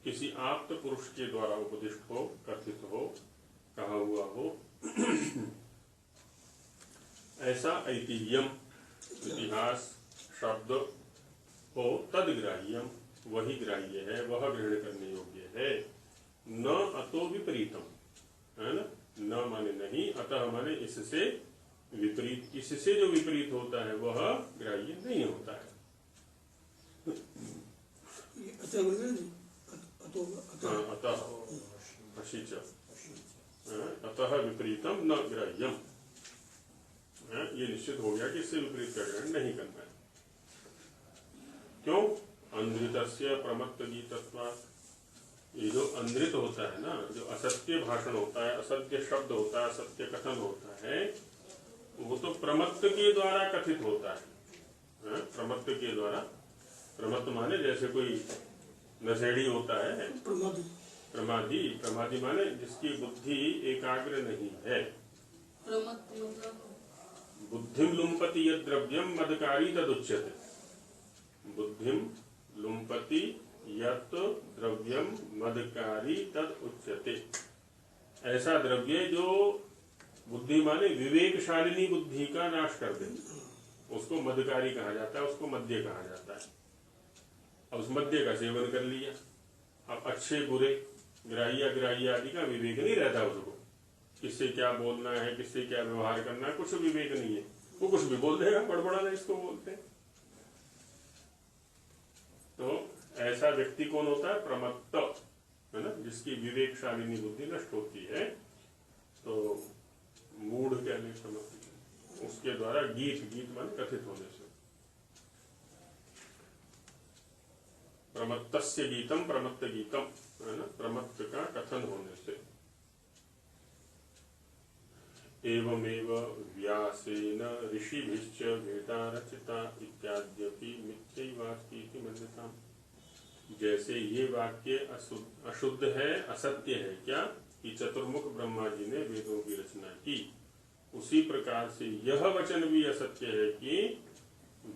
किसी आप्त पुरुष के द्वारा उपदिष्ट हो, कथित हो, कहा हुआ हो, ऐसा ऐतिह्यम इतिहास शब्द हो, तदग्राह्यम, वही ग्राह्य है, वह ग्रहण करने योग्य है। न अतो विपरीतम, है ना, न माने नहीं, अतः माने इससे विपरीत, इससे जो विपरीत होता है वह ग्राह्य नहीं होता है।
ये अतः बोल रहे हैं,
अतः अशिच, अतः विपरीतम न ग्राह्यम, ये निश्चित हो गया कि इससे विपरीत का ग्रहण नहीं करना है। क्यों? अंधृतस्य प्रमत्त गीतत्वात्, ये जो अंधृत होता है ना, जो असत्य भाषण होता है, असत्य शब्द होता है, असत्य कथन होता है, वो तो प्रमत्त के द्वारा कथित होता है। प्रमत्त के द्वारा, प्रमत्त माने जैसे कोई नशेड़ी होता है, प्रमादी, प्रमादी माने जिसकी बुद्धि एकाग्र नहीं है।
प्रमत्त मतलब
बुद्धिम लुम्पति यद द्रव्यम मदकारी तदुच्यते, बुद्धिम लुम्पति यत द्रव्यम मदकारी तद उच्यते, ऐसा द्रव्य जो बुद्धि माने विवेकशालिनी बुद्धि का नाश कर दे, उसको मदकारी कहा जाता है, उसको मद्य कहा जाता है। अब उस मद्य का सेवन कर लिया, अब अच्छे बुरे ग्राह्य अग्राह्य आदि का विवेक नहीं रहता उसको, किससे क्या बोलना है, किससे क्या व्यवहार करना है, कुछ विवेक नहीं है, वो कुछ भी बोल देगा, बड़बड़ाना इसको बोलते हैं। तो ऐसा व्यक्ति कौन होता है? प्रमत्त, है ना, जिसकी विवेकशालिनी बुद्धि नष्ट होती है, तो मूढ़ कहने समझ, उसके द्वारा गीत, गीत मान कथित होने से, प्रमत्तस्य गीतम प्रमत्त गीतम, है ना, प्रमत्त का कथन होने से। एवमेव व्यासेन ऋषिभिश्च वेदा रचिता इत्याद्यपि मिथ्यैवास्ति इति मन्यताम्, जैसे ये वाक्य अशुद्ध है, असत्य है, क्या कि चतुर्मुख ब्रह्मा जी ने वेदों की रचना की, उसी प्रकार से यह वचन भी असत्य है कि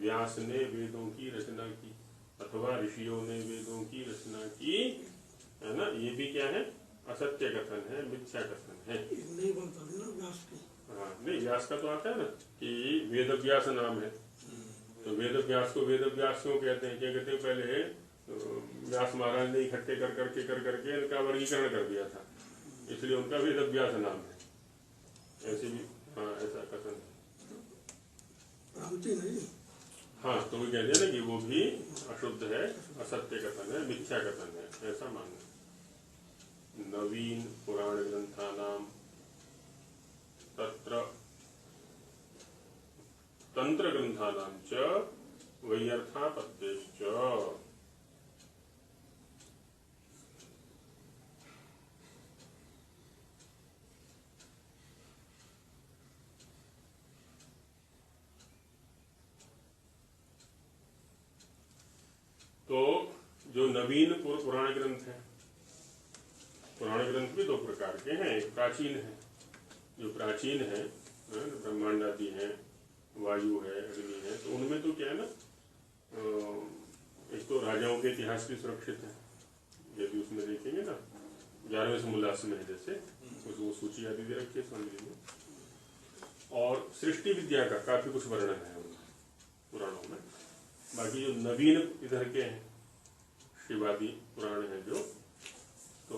व्यास ने वेदों की रचना की अथवा ऋषियों ने वेदों की रचना की, है ना, ये भी क्या है? असत्य कथन है, मिथ्या कथन है।
नहीं बोलता ना व्यास की।
हाँ, नहीं, व्यास का तो आता है ना कि वेद व्यास नाम है, तो वेद व्यास को वेद व्यास क्यों कहते हैं? क्या कहते हैं? पहले व्यास महाराज ने इकट्ठे कर करके इनका वर्गीकरण कर दिया था, इसलिए उनका वेद व्यास नाम है। ऐसे भी, हाँ, ऐसा कथन
नहीं।
हाँ, तो वो कहते हैं ना कि वो भी अशुद्ध है, असत्य कथन है, मिथ्या कथन है, ऐसा मानना। नवीन पुराण ग्रंथानाम तत्र तंत्र ग्रंथानाम च वैयर्थापत्तेश्च, तो जो नवीन पुराण ग्रंथ है, पुराण ग्रंथ भी दो प्रकार के हैं, एक प्राचीन है, जो प्राचीन है, ब्रह्मांड आदि है, वायु है, अग्नि है, तो उनमें तो क्या है ना, एक तो राजाओं के इतिहास भी सुरक्षित है, यदि उसमें देखेंगे ना 11वें समोल्लास में है, जैसे उसको सूची आदि दे रखी है स्वामी में, और सृष्टि विद्या का काफी कुछ वर्णन है उनमें पुराणों में। बाकी जो नवीन इधर के हैं, शिवादि पुराण है जो, तो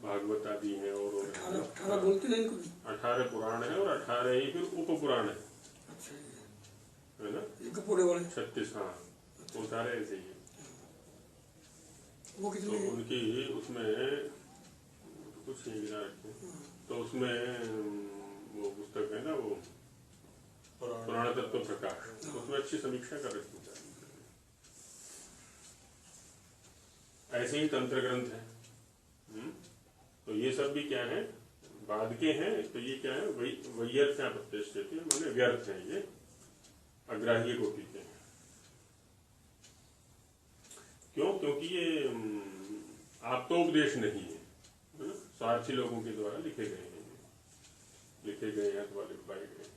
भागवत आदि है, और
18 बोलते हैं इनको।
18 पुराण है और 18 ही फिर उप पुराण है,
अच्छा,
है ना,
एक पूरे वाले
36, हाँ, वो सारे ऐसे ही है।
वो
तो
कितने?
उनकी उसमें कुछ नहीं गिना रखे, तो उसमें वो पुस्तक है ना, वो पुराण तत्व प्रकाश, तो उसमें अच्छी समीक्षा कर रखी है। ऐसे ही तंत्र ग्रंथ है, तो ये सब भी क्या है? बाद के हैं, तो ये क्या है? वैयर्थापत्तेश्च, माने व्यर्थ है, ये अग्राह्य कोटि के हैं। क्यों? क्योंकि ये आप्तोपदेश नहीं है, स्वार्थी लोगों के द्वारा लिखे गए हैं, लिखे गए हैं अथवा लिखवाए गए हैं।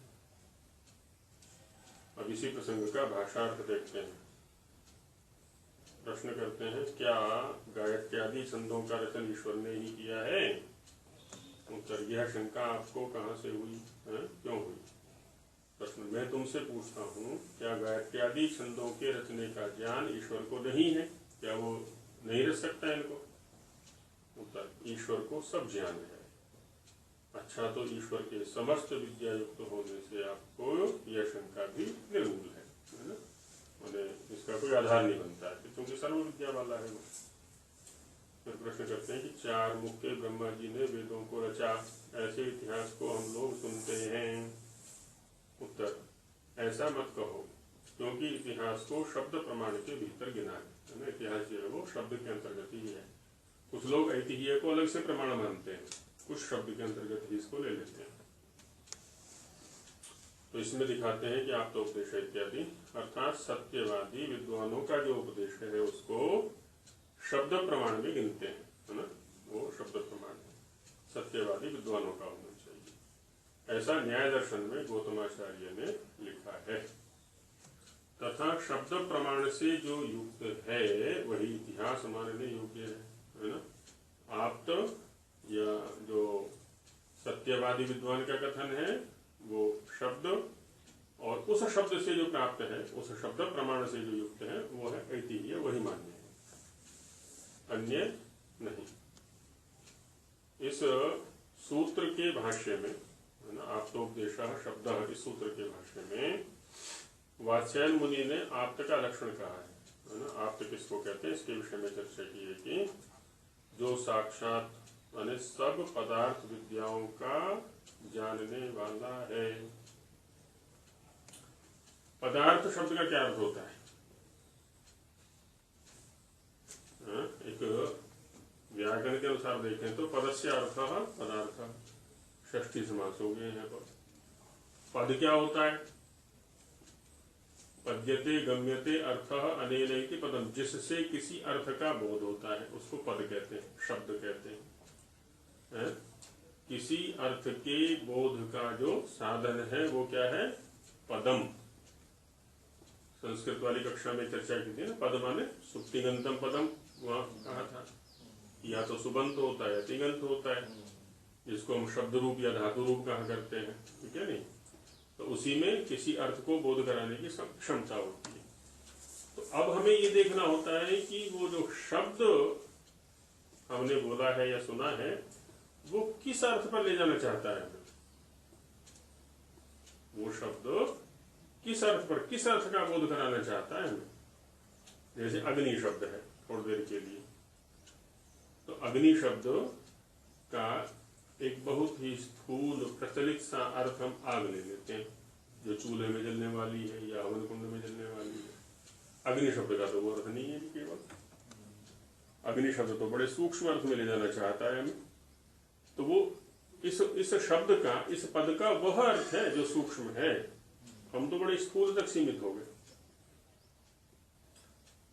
अब इसी प्रसंग का भाषार्थ देखते हैं। प्रश्न करते हैं, क्या गायत्र्यादि छंदों का रचन ईश्वर ने ही किया है? उत्तर, यह शंका आपको कहाँ से हुई है, क्यों हुई? प्रश्न, मैं तुमसे पूछता हूँ, क्या गायत्र्यादि छंदों के रचने का ज्ञान ईश्वर को नहीं है? क्या वो नहीं रच सकता है इनको? उत्तर, ईश्वर को सब ज्ञान है। अच्छा, तो ईश्वर के समस्त विद्या युक्त होने से आपको यह शंका भी निर्मूल है ना? मैंने इसका कोई आधार नहीं बनता है, क्योंकि सर्व विद्या वाला है वो। फिर प्रश्न करते हैं कि चार मुख्य ब्रह्मा जी ने वेदों को रचा, ऐसे इतिहास को हम लोग सुनते हैं। उत्तर, ऐसा मत कहो, क्योंकि इतिहास को शब्द प्रमाण के भीतर गिना है ना? इतिहास जो है वो शब्द के अंतर्गत ही है। कुछ लोग ऐतिह्य को अलग से प्रमाण मानते हैं, कुछ शब्द के अंतर्गत ही इसको ले लेते हैं। तो इसमें दिखाते हैं कि आप तो उपदेश इत्यादि, अर्थात सत्यवादी विद्वानों का जो उपदेश है उसको शब्द प्रमाण में गिनते हैं, है ना? वो शब्द प्रमाण है, सत्यवादी विद्वानों का होना चाहिए, ऐसा न्याय दर्शन में गौतमाचार्य ने लिखा है। तथा शब्द प्रमाण से जो युक्त है वही इतिहास मानने योग्य है ना? आप तो या जो सत्यवादी विद्वान का कथन है वो शब्द, और उस शब्द से जो प्राप्त है, उस शब्द प्रमाण से जो युक्त है वो है ऐतिह्य, वही मान्य है, अन्य नहीं। इस सूत्र के भाष्य में, है ना, आप्तोपदेशः शब्दः, इस सूत्र के भाष्य में वात्स्यायन मुनि ने आप्त का लक्षण कहा है ना? आप्त किसको कहते हैं, इसके विषय में चर्चा की है कि जो साक्षात माने सब पदार्थ विद्याओं का जानने वाला है। पदार्थ शब्द का क्या अर्थ होता है? एक व्याकरण के अनुसार देखें तो पदस्य अर्थः पदार्थ, षष्ठी समास हो गए यहाँ पर। पद क्या होता है? पद्यते गम्यते अर्थः अनेन इति पदम, जिससे किसी अर्थ का बोध होता है उसको पद कहते हैं, शब्द कहते हैं। किसी अर्थ के बोध का जो साधन है वो क्या है? पदम। संस्कृत वाली कक्षा में चर्चा की थी ना, पद माने सुप्तिगंतम पदम, वहां कहा था। या तो सुबंत होता है या तिगंत होता है, जिसको हम शब्द रूप या धातु रूप कहा करते हैं, ठीक है नहीं? तो उसी में किसी अर्थ को बोध कराने की क्षमता होती है। तो अब हमें ये देखना होता है कि वो जो शब्द हमने बोला है या सुना है वो किस अर्थ पर ले जाना चाहता है हमें। वो शब्द किस अर्थ पर, किस अर्थ का बोध कराना चाहता है हमें। जैसे अग्नि शब्द है थोड़ी देर के लिए, तो अग्नि शब्द का एक बहुत ही स्थूल प्रचलित सा अर्थ हम आग ले लेते हैं, जो चूल्हे में जलने वाली है या हवन कुंड में जलने वाली है। अग्नि शब्द का तो वो अर्थ नहीं है केवल। अग्नि शब्द तो बड़े सूक्ष्म अर्थ में ले जाना चाहता है हमें। तो वो इस शब्द का, इस पद का वह अर्थ है जो सूक्ष्म है, हम तो बड़े स्थूल तक सीमित हो गए।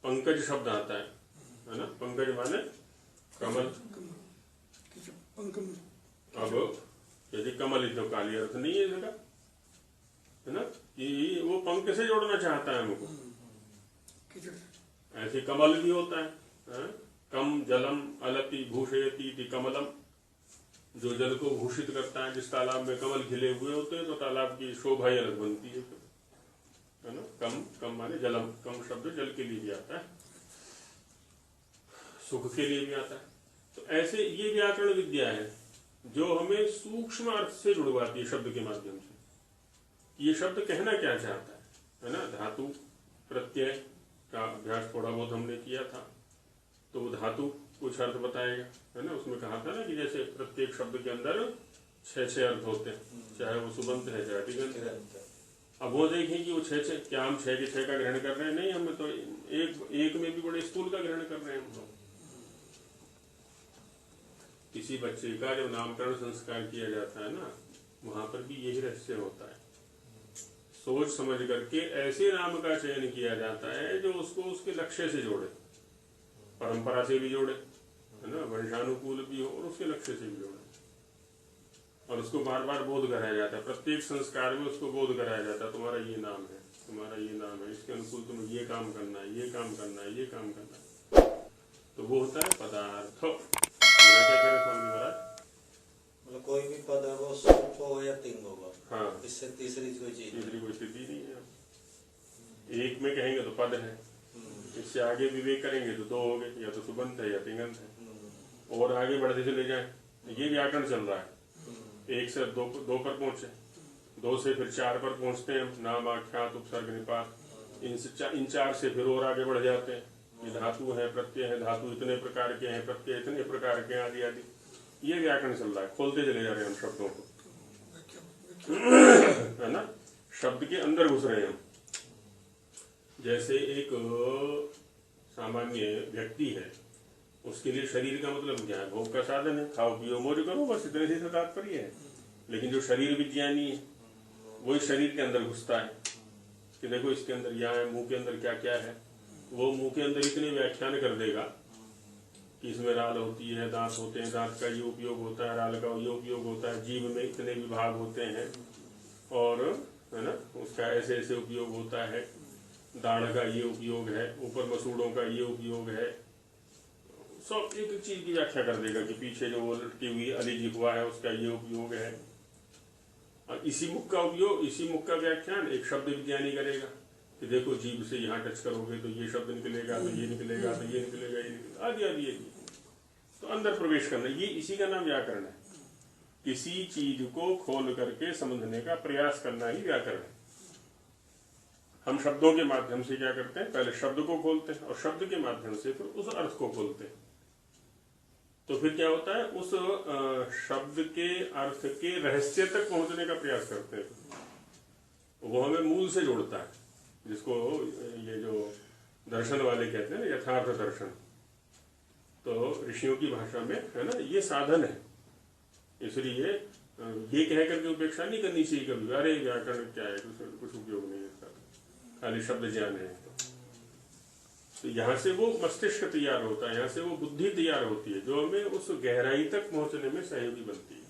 पंकज शब्द आता है ना? पंकज माने कमल। अब यदि कमल तो काली अर्थ नहीं है इसका, है ना? कि वो पंख से जोड़ना चाहता है हमको। ऐसे कमल भी होता है, कम जलम अलति भूषयति कमलम, जो जल को भूषित करता है। जिस तालाब में कमल खिले हुए होते हैं तो तालाब की शोभा ही अलग बनती है ना? कम, कम माने जलम, कम शब्द जल के लिए भी आता है, सुख के लिए भी आता है। तो ऐसे ये व्याकरण विद्या है जो हमें सूक्ष्म अर्थ से जुड़वाती है शब्द के माध्यम से। ये शब्द कहना क्या चाहता है ना? धातु प्रत्यय का अभ्यास थोड़ा बहुत हमने किया था, तो वो धातु कुछ अर्थ बताएगा, है ना? उसमें कहा था ना कि जैसे प्रत्येक शब्द के अंदर 6 अर्थ होते हैं, चाहे वो सुबंत है चाहे तिगंत है। अब वो देखें कि वो 6 क्या हम 6 के 6 का ग्रहण कर रहे हैं? नहीं, हमें तो एक में भी बड़े स्थूल का ग्रहण कर रहे हैं हम तो। किसी बच्चे का जब नामकरण संस्कार किया जाता है ना, वहां पर भी यही रहस्य होता है। सोच समझ करके ऐसे नाम का चयन किया जाता है जो उसको उसके लक्ष्य से जोड़े, परंपरा से भी जोड़े, है ना, वंशानुकूल भी हो और उसके लक्ष्य से भी जोड़े, और उसको बार बार बोध कराया जाता है। प्रत्येक संस्कार में उसको बोध कराया जाता है तुम्हारा ये नाम है, तुम्हारा ये नाम है, इसके अनुकूल तुम्हें ये काम करना है, ये काम करना है, ये काम करना है। तो वो होता है पदार्थ। क्या कह रहे स्वामी महाराज?
मतलब कोई भी पद है वो सुख हो या तिंग होगा।
हाँ,
इससे तीसरी कोई चीज
तीसरी कोई स्थिति नहीं है। एक में कहेंगे तो पद है, इससे आगे विवेक करेंगे तो दो हो गए, या तो सुबंत है या तिंगंत है। और आगे बढ़ते चले जाए, ये व्याकरण चल रहा है। एक से दो पर पहुंचे, दो से फिर चार पर पहुंचते हैं, नाम आख्यात उपसर्ग निपात। इन चार से फिर और आगे बढ़ जाते हैं। ये धातु है, प्रत्यय है, धातु इतने प्रकार के हैं, प्रत्यय इतने प्रकार के, आदि आदि। ये व्याकरण चल रहा है, खोलते चले जा रहे हैं हम शब्दों को, है ना। शब्द के अंदर घुस रहे हैं हम। जैसे एक सामान्य व्यक्ति है, उसके लिए शरीर का मतलब क्या है? भोग का साधन है, खाओ पियो मौज करो, बस इतने से तात्पर्य है। लेकिन जो शरीर विज्ञानी है वही शरीर के अंदर घुसता है कि देखो इसके अंदर यहाँ है, मुंह के अंदर क्या क्या है। वो मुंह के अंदर इतने व्याख्यान कर देगा कि इसमें राल होती है, दांत होते हैं, दांत का ये उपयोग होता है, राल का ये उपयोग होता है, जीभ में इतने विभाग होते हैं, और है ना उसका ऐसे ऐसे उपयोग होता है, दाढ़ का ये उपयोग है, ऊपर मसूड़ों का ये उपयोग है। सब एक एक चीज की व्याख्या कर देगा कि पीछे जो वो लटकी हुई अली जिह्वा है उसका ये उपयोग है। और इसी मुख का उपयोग, इसी मुख का व्याख्यान एक शब्द विज्ञानी करेगा कि देखो जीभ से यहाँ टच करोगे तो ये शब्द निकलेगा, तो ये निकलेगा, तो ये निकलेगा, ये निकलेगा, आदि आदि आदि। तो अंदर प्रवेश करना, ये इसी का नाम व्याकरण है। किसी चीज को खोल करके समझने का प्रयास करना ही व्याकरण है। हम शब्दों के माध्यम से क्या करते हैं? पहले शब्द को खोलते हैं और शब्द के माध्यम से फिर उस अर्थ को खोलते हैं। तो फिर क्या होता है? उस शब्द के अर्थ के रहस्य तक पहुंचने का प्रयास करते हैं। वो हमें मूल से जोड़ता है, जिसको ये जो दर्शन वाले कहते हैं ना, यथार्थ दर्शन। तो ऋषियों की भाषा में है ना, ये साधन है। इसलिए ये कह करके उपेक्षा नहीं करनी चाहिए कभी, अरे व्याकरण क्या है, कुछ उपयोग नहीं है इसका, खाली शब्द ज्ञान है। तो यहाँ से वो मस्तिष्क तैयार होता है, यहाँ से वो बुद्धि तैयार होती है, जो हमें उस गहराई तक पहुंचने में सहयोगी बनती है।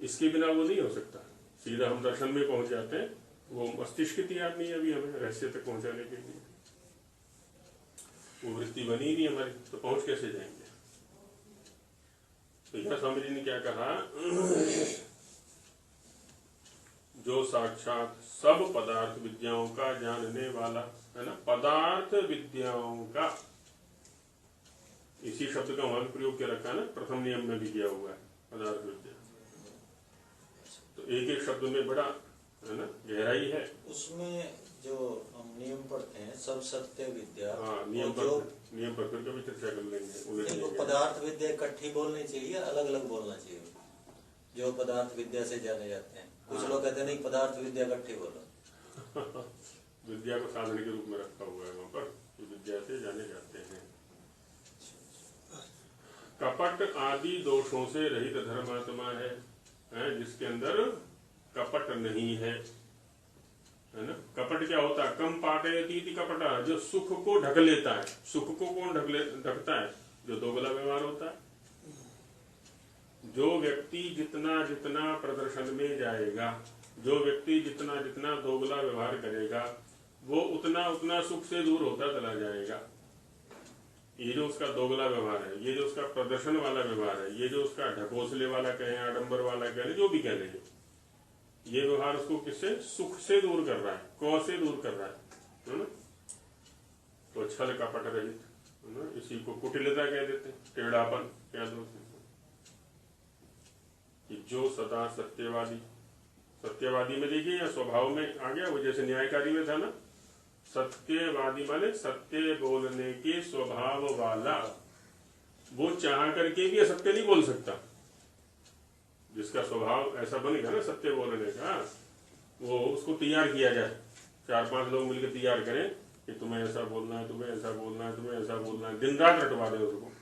इसके बिना वो नहीं हो सकता। सीधा हम दर्शन में पहुंच जाते हैं, वो मस्तिष्क तैयार नहीं है अभी हमें रहस्य तक पहुंचाने के लिए। वो वृत्ति बनी नहीं हमारी, तो पहुंच कैसे जाएंगे? तो यहाँ स्वामी जी ने क्या कहा? जो साक्षात सब पदार्थ विद्याओं का जानने वाला है ना, पदार्थ विद्याओं का, इसी शब्द का वहां प्रयोग किया रखा है ना, प्रथम नियम में भी किया हुआ है पदार्थ विद्या। तो एक एक शब्द में बड़ा है ना गहराई है।
उसमें जो हम नियम पढ़ते हैं, सब सत्य विद्या।
हाँ, नियम पर फिर कभी चर्चा कर लेंगे।
पदार्थ विद्या इकट्ठी बोलनी चाहिए, अलग अलग बोलना चाहिए? जो पदार्थ विद्या से जाने जाते हैं, कुछ लोग कहते हैं नहीं पदार्थ विद्या इकट्ठी बोलो।
विद्या को साधन के रूप में रखा हुआ है वहां पर, विद्या से जाने जाते हैं। कपट आदि दोषों से रहित धर्मात्मा है, जिसके अंदर कपट नहीं है ना। कपट क्या होता है? कम पाटयति कपटा, जो सुख को ढक लेता है। सुख को कौन ढकता है? जो दोगला व्यवहार होता है। जो व्यक्ति जितना जितना प्रदर्शन में जाएगा, जो व्यक्ति जितना जितना दोगला व्यवहार करेगा, वो उतना उतना सुख से दूर होता चला जाएगा। ये जो उसका दोगला व्यवहार है, ये जो उसका प्रदर्शन वाला व्यवहार है, ये जो उसका ढकोसले वाला कहें, आडंबर वाला कहें, जो भी कह लेंगे, ये व्यवहार उसको किससे? सुख से दूर कर रहा है, कौ से दूर कर रहा है ना। तो छल कपट रहित है ना, इसी को कुटिलता कह देते हैं, टेढ़ापन कह दो। जो सदा सत्यवादी, सत्यवादी में देखिए या स्वभाव में आ गया, वो जैसे न्यायकारी में था ना, सत्यवादी माने सत्य बोलने के स्वभाव वाला। वो चाह करके भी असत्य नहीं बोल सकता। जिसका स्वभाव ऐसा बनेगा ना सत्य बोलने का, वो उसको तैयार किया जाए, 4-5 लोग मिलकर तैयार करें कि तुम्हें ऐसा बोलना है, तुम्हें ऐसा बोलना है, तुम्हें ऐसा बोलना है, दिन रात रटवा दे उसको।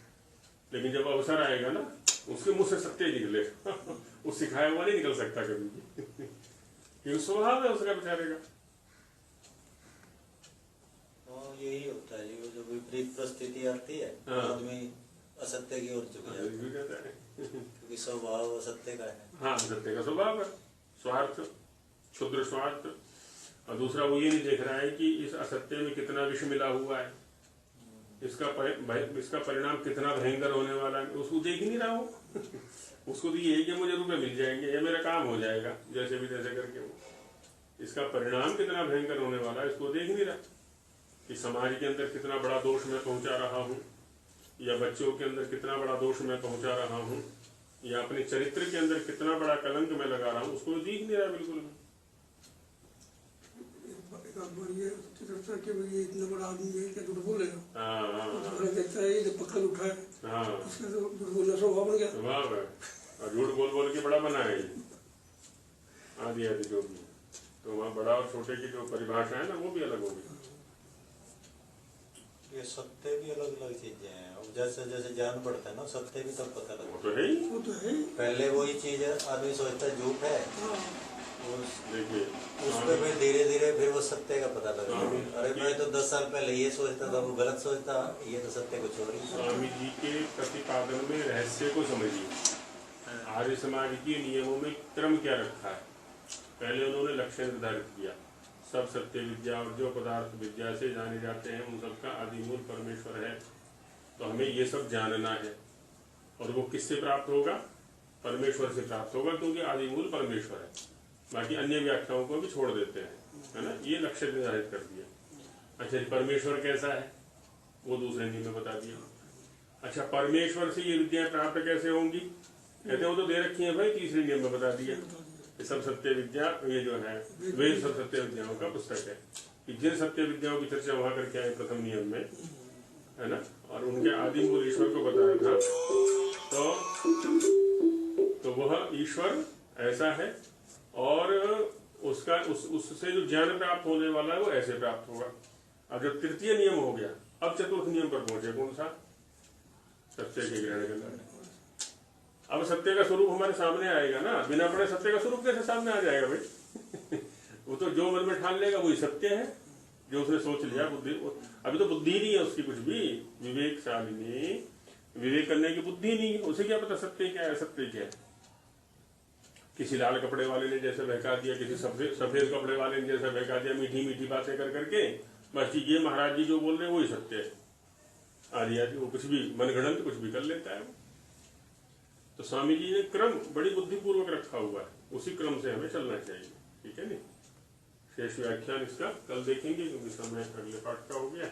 लेकिन जब अवसर आएगा ना, उसके मुंह से सत्य निकले वो सिखाया हुआ नहीं निकल सकता कभी भी क्योंकि स्वभाव है उसका बेचारे का।
यही होता है, ये जो विपरीत परिस्थिति आती है, आदमी असत्य की ओर झुक जाता है क्योंकि स्वभाव असत्य का है।
हाँ, सत्य का स्वभाव है। स्वार्थ, क्षुद्र स्वार्थ। और दूसरा वो ये नहीं देख रहा है कि इस असत्य में कितना विष मिला हुआ है, इसका परिणाम कितना भयंकर होने वाला है, उसको देख ही नहीं रहा हूँ। उसको तो ये है कि मुझे रुपए मिल जाएंगे, ये मेरा काम हो जाएगा जैसे भी तैसे करके। वो इसका परिणाम कितना भयंकर होने वाला है इसको देख नहीं रहा, कि समाज के अंदर कितना बड़ा दोष मैं पहुंचा रहा हूँ, या बच्चों के अंदर कितना बड़ा दोष मैं पहुंचा रहा हूँ, या अपने चरित्र के अंदर कितना बड़ा कलंक मैं लगा रहा हूँ, उसको देख नहीं रहा बिल्कुल।
ये चिकित्सा के ये इतना बड़ा आदमी है क्या झूठ बोलेगा?
हाँ
देखता है ये पक्का उठा है,
हाँ,
इसका तो झूठ बोलना स्वभाव बन गया।
स्वभाव है, और झूठ बोल बोल के बड़ा बना है ये आदि आदि जो भी। तो वहाँ बड़ा और छोटे की जो परिभाषा है ना वो भी अलग होगी।
ये सत्य भी अलग अलग चीजें हैं। अब जैसे जैसे ज्ञान बढ़ता है ना सत्य भी तब पता लगता है।
वो तो है ही।
वो तो है ही।
पहले वही चीज है आदमी सोचता है झूठ है,
देखिए
उसमें फिर धीरे धीरे फिर वो सत्य का पता लगा। अरे मैं तो 10 साल पहले ये सोचता था, वो गलत सोचता, ये तो सत्य कुछ और ही।
स्वामी जी के प्रतिपादन में रहस्य को समझिए। आर्य समाज के नियमों में क्रम क्या रखा है। पहले उन्होंने लक्ष्य निर्धारित किया, सब सत्य विद्या और जो पदार्थ विद्या से जाने जाते हैं उन सबका आदि मूल परमेश्वर है। तो हमें ये सब जानना है, और वो किससे प्राप्त होगा? परमेश्वर से प्राप्त होगा, क्योंकि आदि मूल परमेश्वर है। बाकी अन्य व्याख्याओं को भी छोड़ देते हैं, है ना। ये लक्ष्य निर्धारित कर दिया। अच्छा, परमेश्वर कैसा है वो दूसरे नियम में बता दिया। अच्छा, परमेश्वर से ये विद्याएं प्राप्त कैसे होंगी? कहते हैं वो तो दे रखी है भाई, तीसरे नियम में बता दिया। ये सब सत्य विद्या, ये जो है वेद सब सत्य विद्याओं का पुस्तक है, कि जिन सत्य विद्याओं की चर्चा वहां करके आए प्रथम नियम में, है ना, और उनके आदि मूल ईश्वर को बताया था। तो वह ईश्वर ऐसा है, और उसका उससे जो ज्ञान प्राप्त होने वाला है वो ऐसे प्राप्त होगा। अब जब तृतीय नियम हो गया, अब चतुर्थ नियम पर पहुंचे, कौन सा? सत्य के ग्रहण करना। अब सत्य का स्वरूप हमारे सामने आएगा ना, बिना पढ़े सत्य का स्वरूप कैसे सामने आ जाएगा भाई? वो तो जो मन में ठान लेगा वही सत्य है, जो उसने सोच लिया। बुद्धि अभी तो बुद्धि नहीं है उसकी कुछ भी, विवेकशालिनी, विवेक करने की बुद्धि नहीं है, उसे क्या पता सत्य क्या है, सत्य क्या है। किसी लाल कपड़े वाले ने जैसे बहका दिया, किसी सफेद कपड़े वाले ने जैसे बहका दिया, मीठी मीठी बातें कर करके, बस ये महाराज जी जो बोल रहे हैं वही सत्य है। आदि आदि वो कुछ भी मनगढ़ंत कुछ भी कर लेता है। तो स्वामी जी ने क्रम बड़ी बुद्धिपूर्वक रखा हुआ है, उसी क्रम से हमें चलना चाहिए। ठीक है नी। शेष व्याख्यान इसका कल देखेंगे, क्योंकि समय अगले पाठ का हो गया।